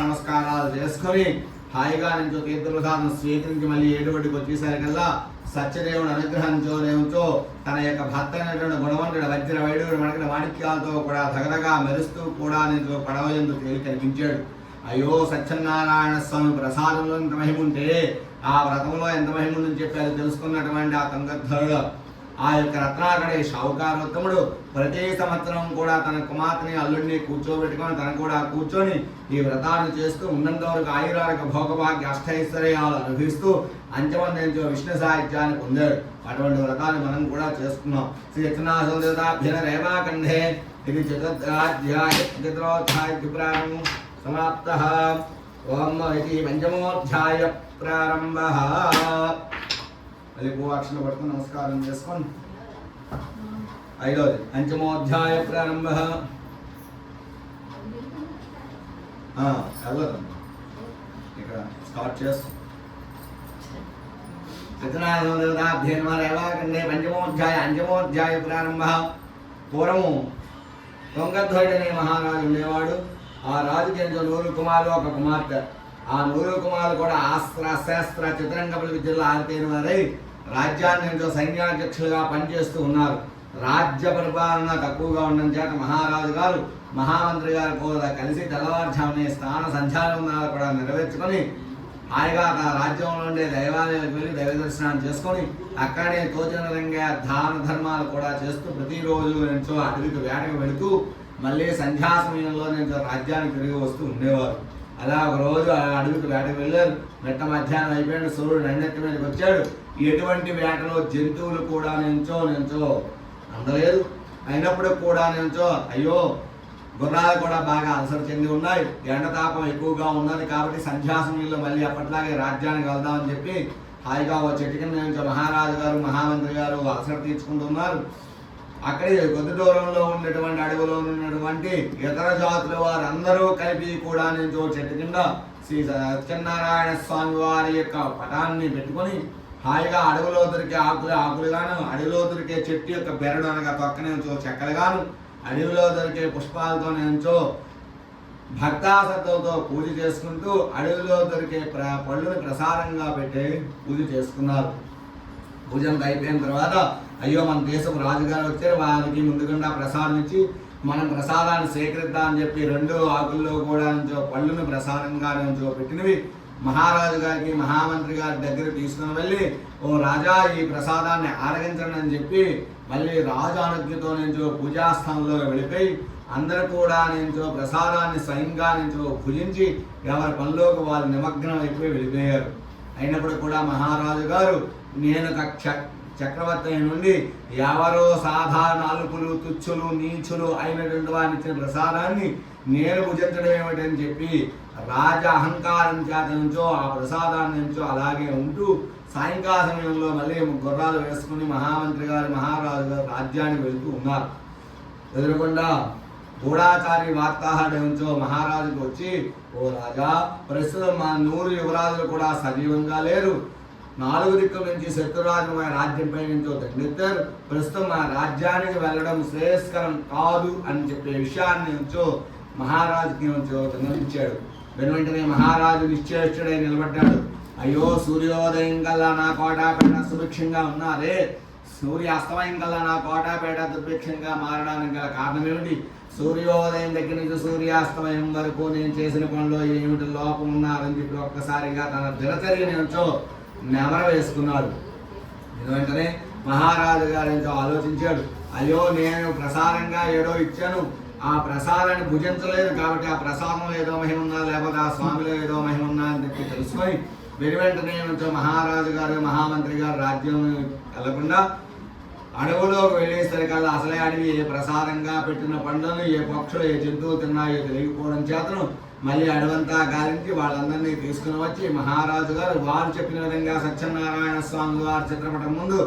నమస్కారాలు చేసుకొని హాయిగా నుంచో తీర్థప్రసాదం స్వీకరించి మళ్ళీ ఏడుబడికి వచ్చేసరికల్లా సత్యదేవుడు అనుగ్రహించో తన యొక్క భర్త అయినటువంటి గుణవంతుడు వజ్ర వైడూరు మడకల మాణిక్యాలతో కూడా దగదగా మెరుస్తూ కూడా నించో పడవ ఎందుకు తేలి కనిపించాడు. అయ్యో సత్యనారాయణ స్వామి ప్రసాదంలో ఎంత మహిమ ఉంటే ఆ వ్రతంలో ఎంత మహిమ ఉందని చెప్పి అది తెలుసుకున్నటువంటి ఆ కంగద్ధరుడు ఆ యొక్క రత్నాకడి షావుకారోత్తముడు ప్రతి సంవత్సరం కూడా తన కుమార్తెని అల్లుడిని కూర్చోబెట్టుకొని తన కూడా కూర్చొని ఈ వ్రతాన్ని చేస్తూ ఉన్నంత వరకు ఆయురాలకు భోగభాగ్య అష్టైశ్వర్యాలు అనుభవిస్తూ అంచమందించో విష్ణు సాహిత్యాన్ని పొందాడు. అటువంటి వ్రతాన్ని మనం కూడా చేసుకున్నాం. శ్రీ యత్నాసోదేవతాభ్యన రేవాకంఠే ఇది చతుర్థాధ్యాయ ప్రారంభం సమాప్త. ఓం ఇది పంచమోధ్యాయ ప్రారంభ. మళ్ళీ భూవాక్షణ పడుకుని నమస్కారం చేసుకొని ఐదవది పంచమోధ్యాయ ప్రారంభ. వెళ్ళదు ఇక్కడ స్టార్ట్ చేస్తాం. సత్యనారాయణాభ్యేన్మరేవాకండే పంచమోధ్యాయ అంచమోధ్యాయ ప్రారంభ. పూర్వము దొంగధ్వజుడనే మహారాజు ఉండేవాడు. ఆ రాజుకి ఎంతో 100 కుమారులు ఒక కుమార్తె. ఆ 100 కుమారులు కూడా అస్త్ర శస్త్ర చిత్రంగముల విద్యలో ఆరితేని వారై రాజ్యాన్ని ఎంతో సైన్యాధ్యక్షులుగా పనిచేస్తూ ఉన్నారు. రాజ్య పరిపాలన తక్కువగా ఉండడం చేత మహారాజు గారు మహామంత్రి గారు కూడా కలిసి తెల్లవారుజామునే స్నాన సంధ్యావందనాలు కూడా నెరవేర్చుకొని హాయిగా ఆ రాజ్యంలో ఉండే దైవాలయాలకు వెళ్ళి దైవ దర్శనాన్ని చేసుకొని అక్కడే తోచిన విధంగా దాన ధర్మాలు కూడా చేస్తూ ప్రతిరోజు నుంచో అడవికి వేటకు వెళుతూ మళ్ళీ సంధ్యా సమయంలో నుంచో రాజ్యానికి తిరిగి వస్తూ ఉండేవారు. అలా ఒక రోజు అడవికి వేటకు వెళ్ళారు. మెట్ట మధ్యాహ్నం అయిపోయిన సూర్యుడు నన్నెత్తి మీదకి వచ్చాడు. ఎటువంటి వేటలో జంతువులు కూడా నుంచో అందలేదు. అయినప్పుడు కూడా నుంచో అయ్యో గుర్రాలు కూడా బాగా అలసట చెంది ఉన్నాయి, ఎండతాపం ఎక్కువగా ఉన్నది కాబట్టి సంధ్యా సమయంలో మళ్ళీ అప్పట్లాగే రాజ్యానికి వెళ్దామని చెప్పి హాయిగా ఓ చెట్టు కింద నుంచో మహారాజు గారు మహామంత్రి గారు అలసట తీర్చుకుంటున్నారు. అక్కడే కొద్ది దూరంలో ఉన్నటువంటి అడవిలో ఉన్నటువంటి ఇతర జాతుల వారందరూ కలిపి కూడా నుంచో చెట్టు కింద శ్రీ సత్యనారాయణ స్వామి వారి యొక్క పటాన్ని పెట్టుకొని హాయిగా అడవిలో దొరికే ఆకులుగాను అడవిలో దొరికే చెట్టు యొక్క బెరడు అనగా తొక్కనే చెక్కలుగాను అడవిలో దొరికే పుష్పాలతో నుంచో భక్తాశ్రద్ధతో పూజ చేసుకుంటూ అడవిలో దొరికే పళ్ళుని ప్రసాదంగా పెట్టి పూజ చేసుకున్నారు. పూజంతా అయిపోయిన తర్వాత అయ్యో మన దేశం రాజుగారు వచ్చారు, వారికి ముందుగుండా ప్రసాదం ఇచ్చి మనం ప్రసాదాన్ని స్వీకరిద్దామని చెప్పి 2 ఆకుల్లో కూడా నుంచో పళ్ళుని ప్రసాదంగా నుంచో పెట్టినవి మహారాజు గారికి మహామంత్రి గారి దగ్గర తీసుకుని వెళ్ళి ఓ రాజా ఈ ప్రసాదాన్ని ఆరగించండి అని చెప్పి మళ్ళీ రాజు అనుజ్ఞతో నుంచో పూజాస్థానంలో వెళ్ళిపోయి అందరూ కూడా నుంచో ప్రసాదాన్ని స్వయంగా నుంచో భుజించి ఎవరి పనిలోకి వాళ్ళు నిమగ్నం అయిపోయి వెళ్ళిపోయారు. అయినప్పుడు కూడా మహారాజు గారు నేను చక్రవర్తి నుండి ఎవరో సాధారణ అల్పులు తుచ్చులు నీచులు అయినటువంటి వారిని ఇచ్చిన ప్రసాదాన్ని నేను భుజించడం ఏమిటని చెప్పి రాజ అహంకారం చేత నుంచో ఆ ప్రసాదాన్ని నుంచో అలాగే ఉంటూ సాయంకాల సమయంలో మళ్ళీ గుర్రాలు వేసుకుని మహామంత్రి గారు మహారాజు గారు రాజ్యానికి వెళ్తూ ఉన్నారు. ఎదురుకుండా గూఢాచారి వార్తాహరుడు నుంచో మహారాజుకు వచ్చి ఓ రాజా ప్రస్తుతం మా 100 యువరాజులు కూడా సజీవంగా లేరు, 4 దిక్కుల నుంచి శత్రురాజు మా రాజ్యంపై నుంచో దండెత్తారు, ప్రస్తుతం మా రాజ్యానికి వెళ్ళడం శ్రేయస్కరం కాదు అని చెప్పే విషయాన్ని నుంచో మహారాజుకి నుంచో విన్నవించాడు. వెంటనే మహారాజు నిశ్చేష్టుడై నిలబడ్డాడు. అయ్యో సూర్యోదయం కల్లా నా కోటాపేట సుభిక్షంగా ఉన్నారే, సూర్య అస్తమయం కల్లా నా కోటాపేట దుర్భిక్షంగా మారడానికి గల కారణం ఏమిటి? సూర్యోదయం దగ్గర నుంచి సూర్యాస్తమయం వరకు నేను చేసిన పనిలో ఏమిటి లోపం ఉన్నారని చెప్పి ఒక్కసారిగా తన దినచర్య నుంచో నెమర వేసుకున్నాడు. వెంటనే మహారాజు గారు ఎంతో ఆలోచించాడు. అయ్యో నేను ప్రసారంగా ఏదో ఇచ్చాను, ఆ ప్రసాదాన్ని భుజించలేదు కాబట్టి ఆ ప్రసాదంలో ఏదో మహిమ ఉన్నా లేకపోతే ఆ స్వామిలో ఏదో మహిమ ఉన్నా అని చెప్పి తెలుసుకొని వెంటనే మహారాజు గారు మహామంత్రి గారు రాజ్యం వెళ్లకుండా అడవులోకి వెళ్ళేసరికల్లా అసలే అడవి ఏ ప్రసాదంగా పెట్టిన పండ్లను ఏ పక్షులు ఏ జంతువులు తిన్నాయో తెలియకపోవడం చేతను మళ్ళీ అడవంతా గాలించి వాళ్ళందరినీ తీసుకుని వచ్చి మహారాజు గారు వారు చెప్పిన విధంగా సత్యనారాయణ స్వామి వారి చిత్రపటం ముందు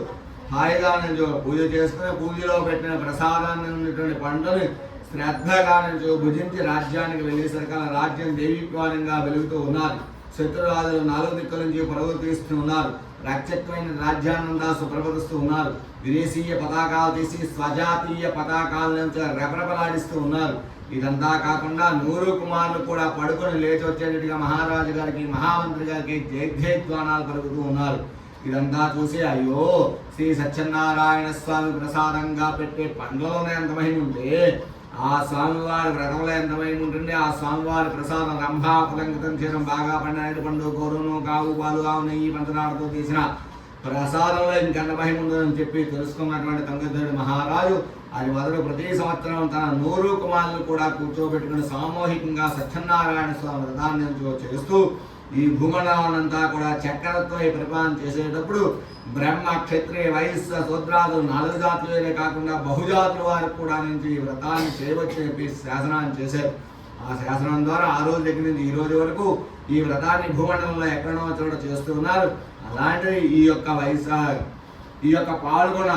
హాయిగా నుంచి పూజ చేసుకుని పూజలో పెట్టిన ప్రసాదాన్ని ఉన్నటువంటి పంటని శ్రద్ధగా నుంచి భుజించి రాజ్యానికి వెళ్ళేసరికల్లా రాజ్యం దేవీప్యమానంగా వెలుగుతూ ఉన్నారు. శత్రురాజులు నాలుగు దిక్కుల నుంచి పరుగులు తీస్తూ ఉన్నారు. రక్షత్వమైన రాజ్యానందా సుప్రపదిస్తూ ఉన్నారు. విదేశీయ పతాకాలు తీసి స్వజాతీయ పతాకాల నుంచి రెపరెపలాడిస్తూ ఉన్నారు. ఇదంతా కాకుండా 100 కుమారులు కూడా పడుకొని లేచి వచ్చేటట్టుగా మహారాజు గారికి మహామంత్రి గారికి జయధ్వానాలు పలుకుతూ ఉన్నారు. ఇదంతా చూసి అయ్యో శ్రీ సత్యనారాయణ స్వామి ప్రసాదంగా పెట్టే పండ్లలోనే ఎంత మహిమ ఉంటే ఆ స్వామివారి వ్రతంలో ఎంత మహిమ ఉంటుంది. ఆ స్వామివారి ప్రసాదం రంభా పులంకితం చేయడం బాగా పండిన పండు గోరును కావు పాలు కావు నెయ్యి పంచదారతో తీసిన ప్రసాదంలో ఇంకెంత మహిమ ఉందని చెప్పి తెలుసుకున్నటువంటి తంగదేవుడు మహారాజు అది మొదలు ప్రతి సంవత్సరం తన 100 కుమారులు కూడా కూర్చోబెట్టుకుని సామూహికంగా సత్యనారాయణ స్వామి వ్రతాన్ని చేస్తూ ఈ భూమండలాన్నంతా కూడా చక్రతో ఈ పరిపాలన చేసేటప్పుడు బ్రహ్మ క్షత్రియ వైశ్య శూద్రాదులు 4 జాతులే కాకుండా బహుజాతుల వారికి కూడా నుంచి ఈ వ్రతాన్ని చేయవచ్చు చెప్పి శాసనాన్ని చేశారు. ఆ శాసనం ద్వారా ఆ రోజు దగ్గర నుంచి ఈ రోజు వరకు ఈ వ్రతాన్ని భూమండలంలో ఎక్కడో చోట చేస్తూ ఉన్నారు. అలాంటిది ఈ యొక్క పాల్గొన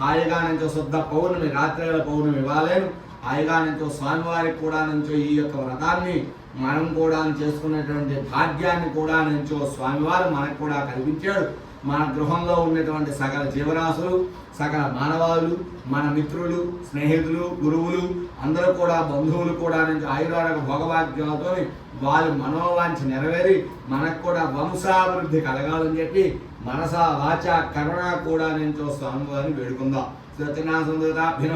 హాయిగా నుంచో శుద్ధ పౌర్ణమి రాత్రివేళ పౌర్ణమి ఇవ్వాలేను హాయిగా నుంచో స్వామివారికి కూడా నుంచో ఈ యొక్క వ్రతాన్ని మనం కూడా చేసుకునేటువంటి భాగ్యాన్ని కూడా నుంచో స్వామివారు మనకు కూడా కల్పించాడు. మన గృహంలో ఉన్నటువంటి సకల జీవరాశులు సకల మానవాళులు మన మిత్రులు స్నేహితులు గురువులు అందరూ కూడా బంధువులు కూడా నుంచి ఆయురారోగ్య భోగభాగ్యాలతో వారి మనోవాంఛ నెరవేరి మనకు కూడా వంశాభివృద్ధి కలగాలని చెప్పి మనస వాచ కరుణ కూడా నుంచో స్వామివారిని వేడుకుందాం. సత్యనారాయణ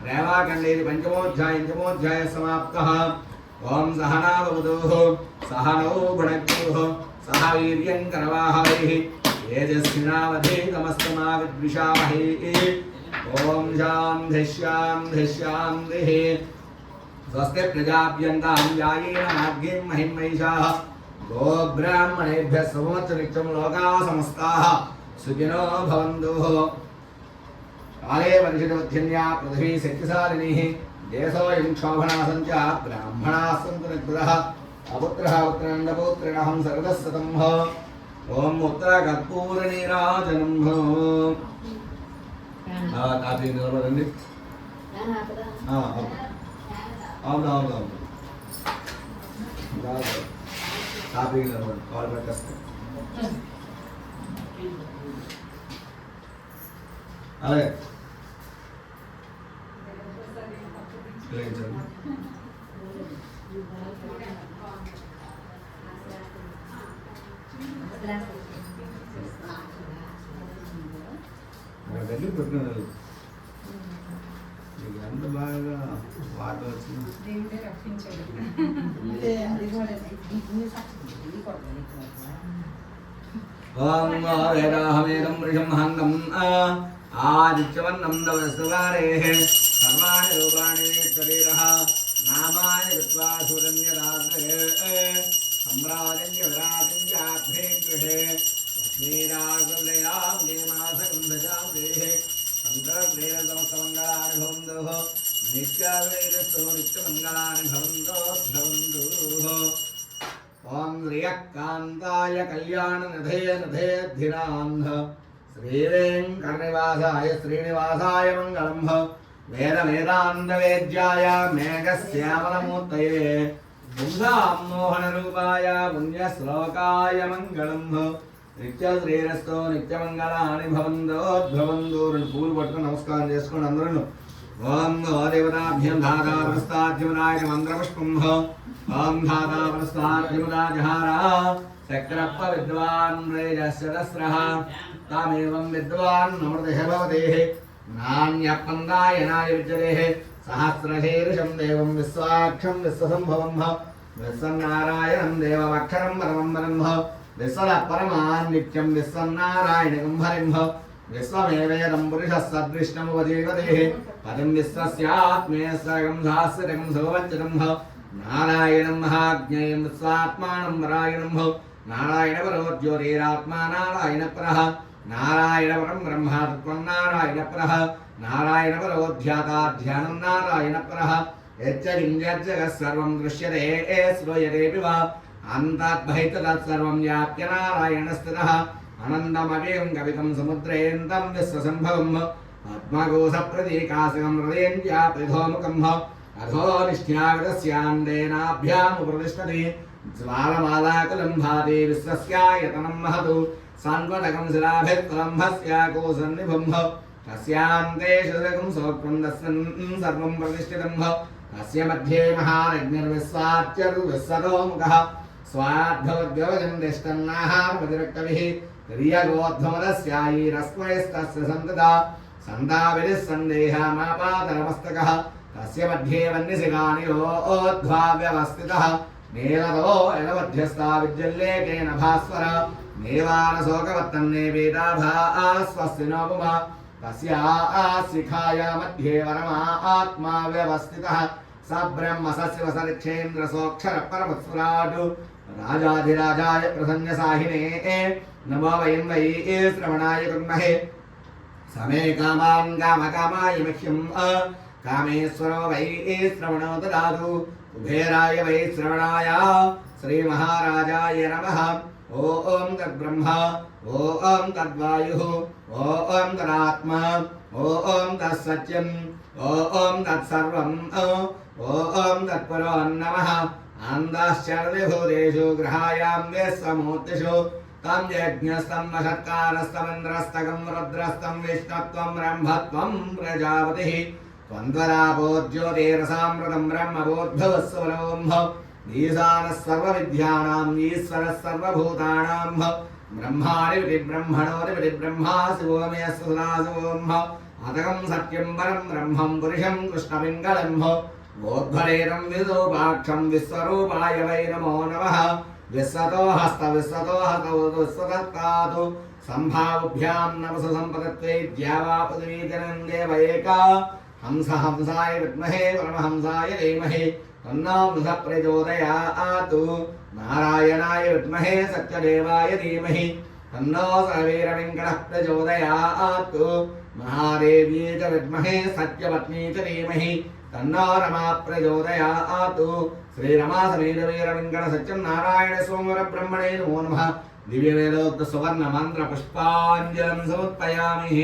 రేవాఖండేది పంచమోధ్యాయ సమాప్తః. ఓం సహనావతు సహనౌ భునక్తు సహ వీర్యం కరవావహై తేజస్వినావధీతమస్తమా విద్విషావహై. ఓం శాంతిః. స్వస్తి ప్రజాభ్యంతాం న్యాయేన మార్గేణ మహిం మహిషాః. గోబ్రాహ్మణేభ్యः శుభమస్తు నిత్యం లోకాः సమస్తాः సుఖినో భవంతు. కాలే పరిషదవధ్యన్యా పృథివీ శక్తిశాలినీః. దేశోऽयं క్షోభనాశं చ బ్రాహ్మణాः సन्तు నిర్భృతः. అపుత్రः పుత్రేణహం సర్వదः సతం. ఓం ఉత్తరకర్పూరనీరాజనం. కాపీ నిలబడండి. అవును కాపీ నిలబడండి. కాల్ పెట్టేస్తాం. అలాగే వెళ్ళి పెట్టిన ఎంత బాగా వాటర్ వచ్చింది. వేదాహమేదం వృషంహంగం ఆదిత్యవన్నం నవస్వారేః సర్వాణి రూపాణి శరీరః నామాని కృత్వా సురన్యరాత్రే సమ్రాజన్య విరాజన్య అభ్రే గృహే నిత్యమంగళాని భవంతు. ఓం శ్రియకాంతాయ కళ్యాణ నిధేధిరాంధ శ్రీవేంకటనివాసాయ శ్రీనివాసాయ మంగళం. వేద వేదాంత వేద్యాయ మేఘశ్యామలమూర్తయే బృందామోహన రూపాయ పుణ్యశ్లోకాయ మంగళం. నిత్య శ్రీరస్తో నిత్యమంగళాని భవంతో. రెండు పూలు పట్టుకుని నమస్కారం చేసుకోండి అందరూ. ఓం దేవతాభ్యం ధాతావస్తాద్యమునాయ మంత్రపుష్పం. ఓం ధాతావస్తాద్యమునాజహార చక్రప్ప విద్వాన్ రేజస్రః తామేవం విద్వాన్ నమృతః భవతే. నాణ్యపందాయనాయ విద్యతే సహస్రశీర్షం దేవం విశ్వాక్షం విశ్వసంభవం విశ్వన్నారాయణం దేవమక్షరం పరమం బ్రహ్మ విశ్వద పరమాన్ నిత్యం విశ్వన్నారాయణం హరిం विश्वमेवेदं पुरुषः सदृष्टमुपजीवते पदं विश्वस्यात्मेयस्सगं सहस्रकं सोवच्चनं नारायणं महाज्ञेयं विश्वात्मानं नारायणं नारायणपरो ज्योतिरात्मा नारायणपरः नारायणपरं ब्रह्मा तत्त्वं नारायणपरः नारायणपरो ध्याता ध्यानं नारायणपरः यच्चगिञ्जज्जगः सर्वं दृश्यते श्रूयतेऽपि वा अन्तर्बहिर्तत्सर्वं व्याप्य नारायणस्थितः अनन्दमव्ययं कवितं समुद्रेऽन्तं विश्वसम्भवम् आत्मकोशप्रतीकाशकं हृदयेन्द्यापरिधोमुखम् अधो निष्ठ्यागतस्यान्देनाभ्यामुपतिष्ठति ज्वालमालाकुलं भाति विश्वस्यायतनं महतु सान्वनकं शिलाभित्तलम्भस्याकोसन्निभं तस्यान्ते शतकं सौक्तं तस्मिन् सर्वं प्रतिष्ठितं तस्य मध्ये महारग्निर्विश्वाच्यर्विश्वतोमुखः स्वाद्धवद्व्यवजन्तिष्ठन्नाहारमतिरक्तभिः तिर्यगोद्धमदस्यायीरस्मयस्तस्य सन्तता सन्दाविरिः सन्देहमापातरमस्तकः तस्य मध्ये वह्निशिखानिरोध्वाव्यवस्थितः नीलतो यलमध्यस्था विद्युल्लेखेन भास्वर नेवारशोकवत्तन्ने वेदाभास्वस्तिनोपुमा तस्या मध्ये वरमा आत्मा व्यवस्थितः स ब्रह्म सस्यवसरिक्षेन्द्रसोऽक्षरपरमत्सुराट् राजाधिराजाय प्रसन्नसाहिने नमो वयं वै श्रवणाय कुर्महे समे कामान् कामकामाय मह्यं कामेश्वरो वै श्रवणो ददातु कुबेराय वै श्रवणाय श्रीमहाराजाय नमः ॐ तद्ब्रह्म ॐ तद्वायुः ॐ तदात्मा ॐ तत्सत्यम् ॐ तत्सर्वम् ॐ तत्परो नमः आन्दाश्चर्यभूतेषु ग्रहायां विश्वमूर्तिषु तं यज्ञस्तं नषत्कारस्तमिन्द्रस्तकं रुद्रस्तं विष्णुत्वं ब्रह्मत्वं प्रजापतिः त्वन्द्वरापो ज्योतिरसामृतं ब्रह्मभूद्भवस्वरोऽम्भ ईशानः सर्वविद्यानाम् ईश्वरः सर्वभूतानां ब्रह्माणि ब्रह्मणोरि ब्रह्मा शिवो मे सुरासोऽम्भ अतकं सत्यं परं ब्रह्मं पुरुषं कृष्णपिङ्गलं गोद्भरेरं विदोपाक्षं विश्वरूपाय वै नमो नमः विश्वतो हस्त विश्वतत्तातु सम्भावभ्यां नमस सम्पदत्वे द्यावापदवीजनं देव एका हंसाय विद्महे परमहंसाय धीमहि तन्नो बृहत् प्रचोदयात् नारायणाय विद्महे सत्यदेवाय धीमहि तन्नो सर्वैरविङ्कटः प्रचोदयात् महादेवी च विद्महे सत्यपत्नी च धीमहि तन्नो रमा प्रचोदयात् श्रीरमा समेत वीरवेङ्कट सत्यनारायण सोमवर ब्रह्मणे नमो नमः दिव्यवेदोक्त सुवर्ण मंत्र पुष्पांजलिं समर्पयामि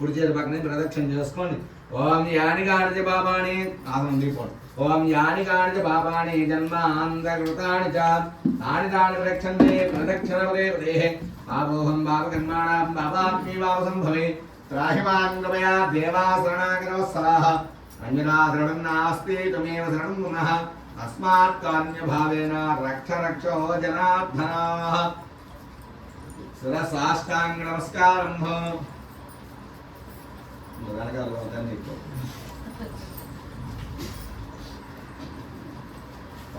కుడి చేతి పక్కనే ప్రదక్షిణ చేసుకోండి ఓం యాని కాని పాపాని ఆసం దీపోండి ఓం యాని కాని పాపాని జన్మాంతకృతాని చ తాని తాని ప్రదక్షిణే ప్రదక్షిణవదే దేహే ఆపోహం పాపకర్మాణాం పాపాత్మీ వావసంభవే త్రాహిమాన్ కృపయా దేవా శరణాగతవత్సలాః అంజనా శరణం నాస్తి త్వమేవ శరణం పునః తస్మాత్ కాన్యభావేన రక్ష రక్షో జనార్దనాః శిరసాష్టాంగ నమస్కారం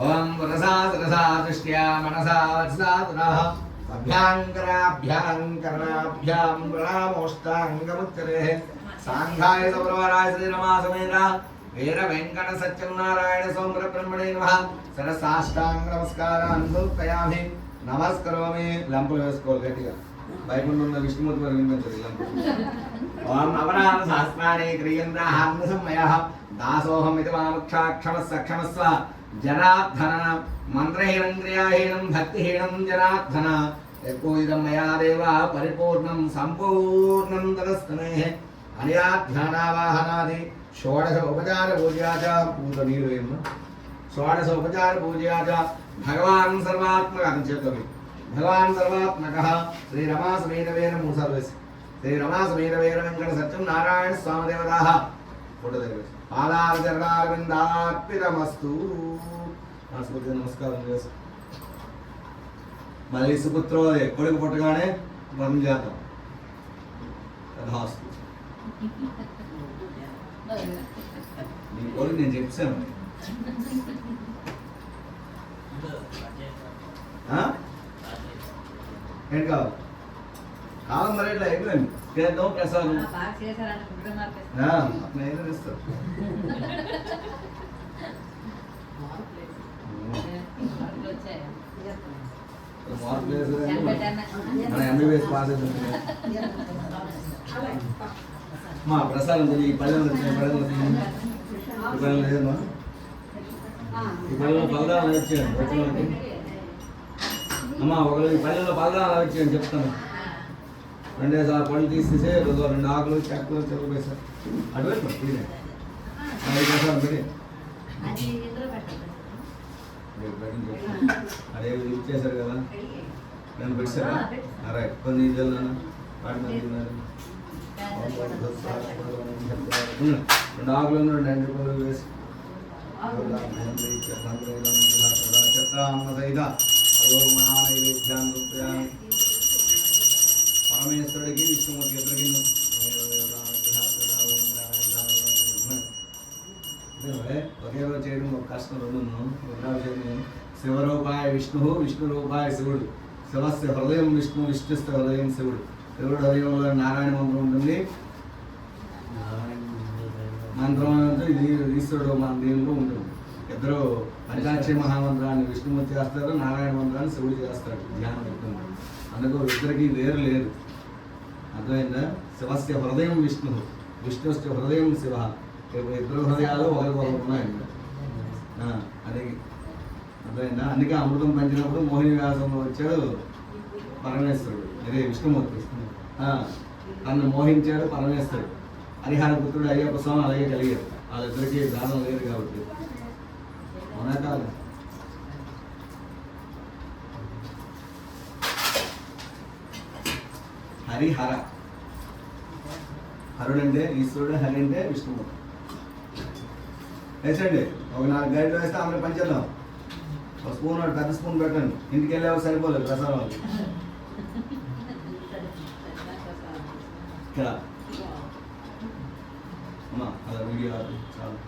ओम वरसा सरसा दृष्ट्या मनसा वत्सा तुरः अभ्यांकराभ्यां प्रणामोष्टांगमुच्चते सांघाय सौरवराय श्रीरमा समेत वीर वेंकट सत्यनारायण सोमर ब्रह्मणे नमः सरसाष्टांग नमस्कारान् समर्पयामि नमस्करोमि लंपु वेसुकोल गट्टिगा వైకుంఠంలో విష్ణుమూర్తి వారు వినిపించదు ఓం నవనామ సహస్రాణి క్రియంద్రాహం సంమయః దాసోహం ఇది మాముక్షాక్షమస్స క్షమస్వ జనార్దన మంత్రహీనంద్రియాహీనం భక్తిహీనం జనార్దన యత్పూజితం మయా దేవ పరిపూర్ణం సంపూర్ణం తదస్తనే అనయా ధ్యానావాహనాది షోడశ ఉపచార పూజా చ పూత నీరు ఏమో షోడశ ఉపచార పూజా చ భగవాన్ సర్వాత్మక అంచేతవి भगवान सर्वात्मकः श्री रमा समेत वीर मूसर्वस श्री रमा समेत वीर वेंकट सत्यनारायण स्वामी देवताः फोटो देवे पादारचरणारविन्दार्पितमस्तु नमस्कार नमस्कार मళ్ళీ సుపుత్రోదే కొడుకు పుట్టగానే మనం చేద్దాం తథాస్తు నీ కొడుకు నేను చెప్పాను ఏంటి కావాలి కాలం మరి ఇట్లా అయిపోయింది చేద్దాం ప్రసాదం బాగా చేశారంటే ఫుడ్ మార్కెట్ అట్లా ఏదో ఇస్తారు వచ్చాయి మార్కులు మన ఎంబీబీఎస్ పాస్ అవుతుంది మా ప్రసాదం ఈ పల్లెలు వచ్చాయి పల్లెలు లేదమ్మా ఈ పల్లెలో పలదాలు వచ్చాయండి వచ్చినోళ్ళకి అమ్మా ఒకరు ఈ పల్లెలో పలదాలు వచ్చాయని చెప్తాను 2 సార్లు పళ్ళు తీసేసి 2 ఆకులు చెక్కలు చెరుకు సార్ అటువైపు తీరే ప్రసాదం పెట్టి అదే ఇచ్చేసారు కదా నేను పెట్టారా రైట్ కొన్ని జల్లు వాటి 2 ఆకులు 2 ఎండు పళ్ళు వేసి పరమేశ్వరుడికి విష్ణుమూర్తి ఇద్దరికి ఒకే రోజు చేయడం ఒక కష్టం రెండు శివరూపాయ విష్ణు విష్ణు రూపాయ శివుడు శివస్య హృదయం విష్ణు విష్ణుస్థ హృదయం శివుడు శివుడు హృదయంలో నారాయణ మంత్రం ఉంటుంది మంత్రం అంటే ఇది ఈశ్వరుడు మన దీనిలో ఉంటుంది ఇద్దరు పంచాక్షరి మహామంత్రాన్ని విష్ణుమూర్తి చేస్తారు నారాయణ మంత్రాన్ని శివుడు చేస్తాడు ధ్యానం ఉంటుంది అందుకు ఇద్దరికి వేరు లేదు అర్థమైందా శివస్య హృదయం విష్ణు విష్ణుస్య హృదయం శివ ఇద్దరు హృదయాలు ఒకరికొకరు ఉన్నాయండి అది అర్థమైందా అందుకే అమృతం పంచినప్పుడు మోహిని వ్యాసంలో వచ్చాడు పరమేశ్వరుడు ఇదే విష్ణుమూర్తి తను మోహించాడు పరమేశ్వరుడు హరిహర పుత్రుడు అయ్యప్ప స్వామి అలాగే కలిగారు వాళ్ళిద్దరికీ దానం లేదు కాబట్టి అవునా కాదు హరిహర హరుడంటే ఈశ్వరుడు హరి అంటే విష్ణుమూర్తి వేసండి ఒక 4 గైడ్లు వేస్తే ఆమె పంచేద్దాం ఒక స్పూన్ పెద్ద స్పూన్ పెట్టండి ఇంటికి వెళ్ళేవారు సరిపోలేదు ప్రసాదం ఇక్కడ అమ్మా అలా వీడియో చాలు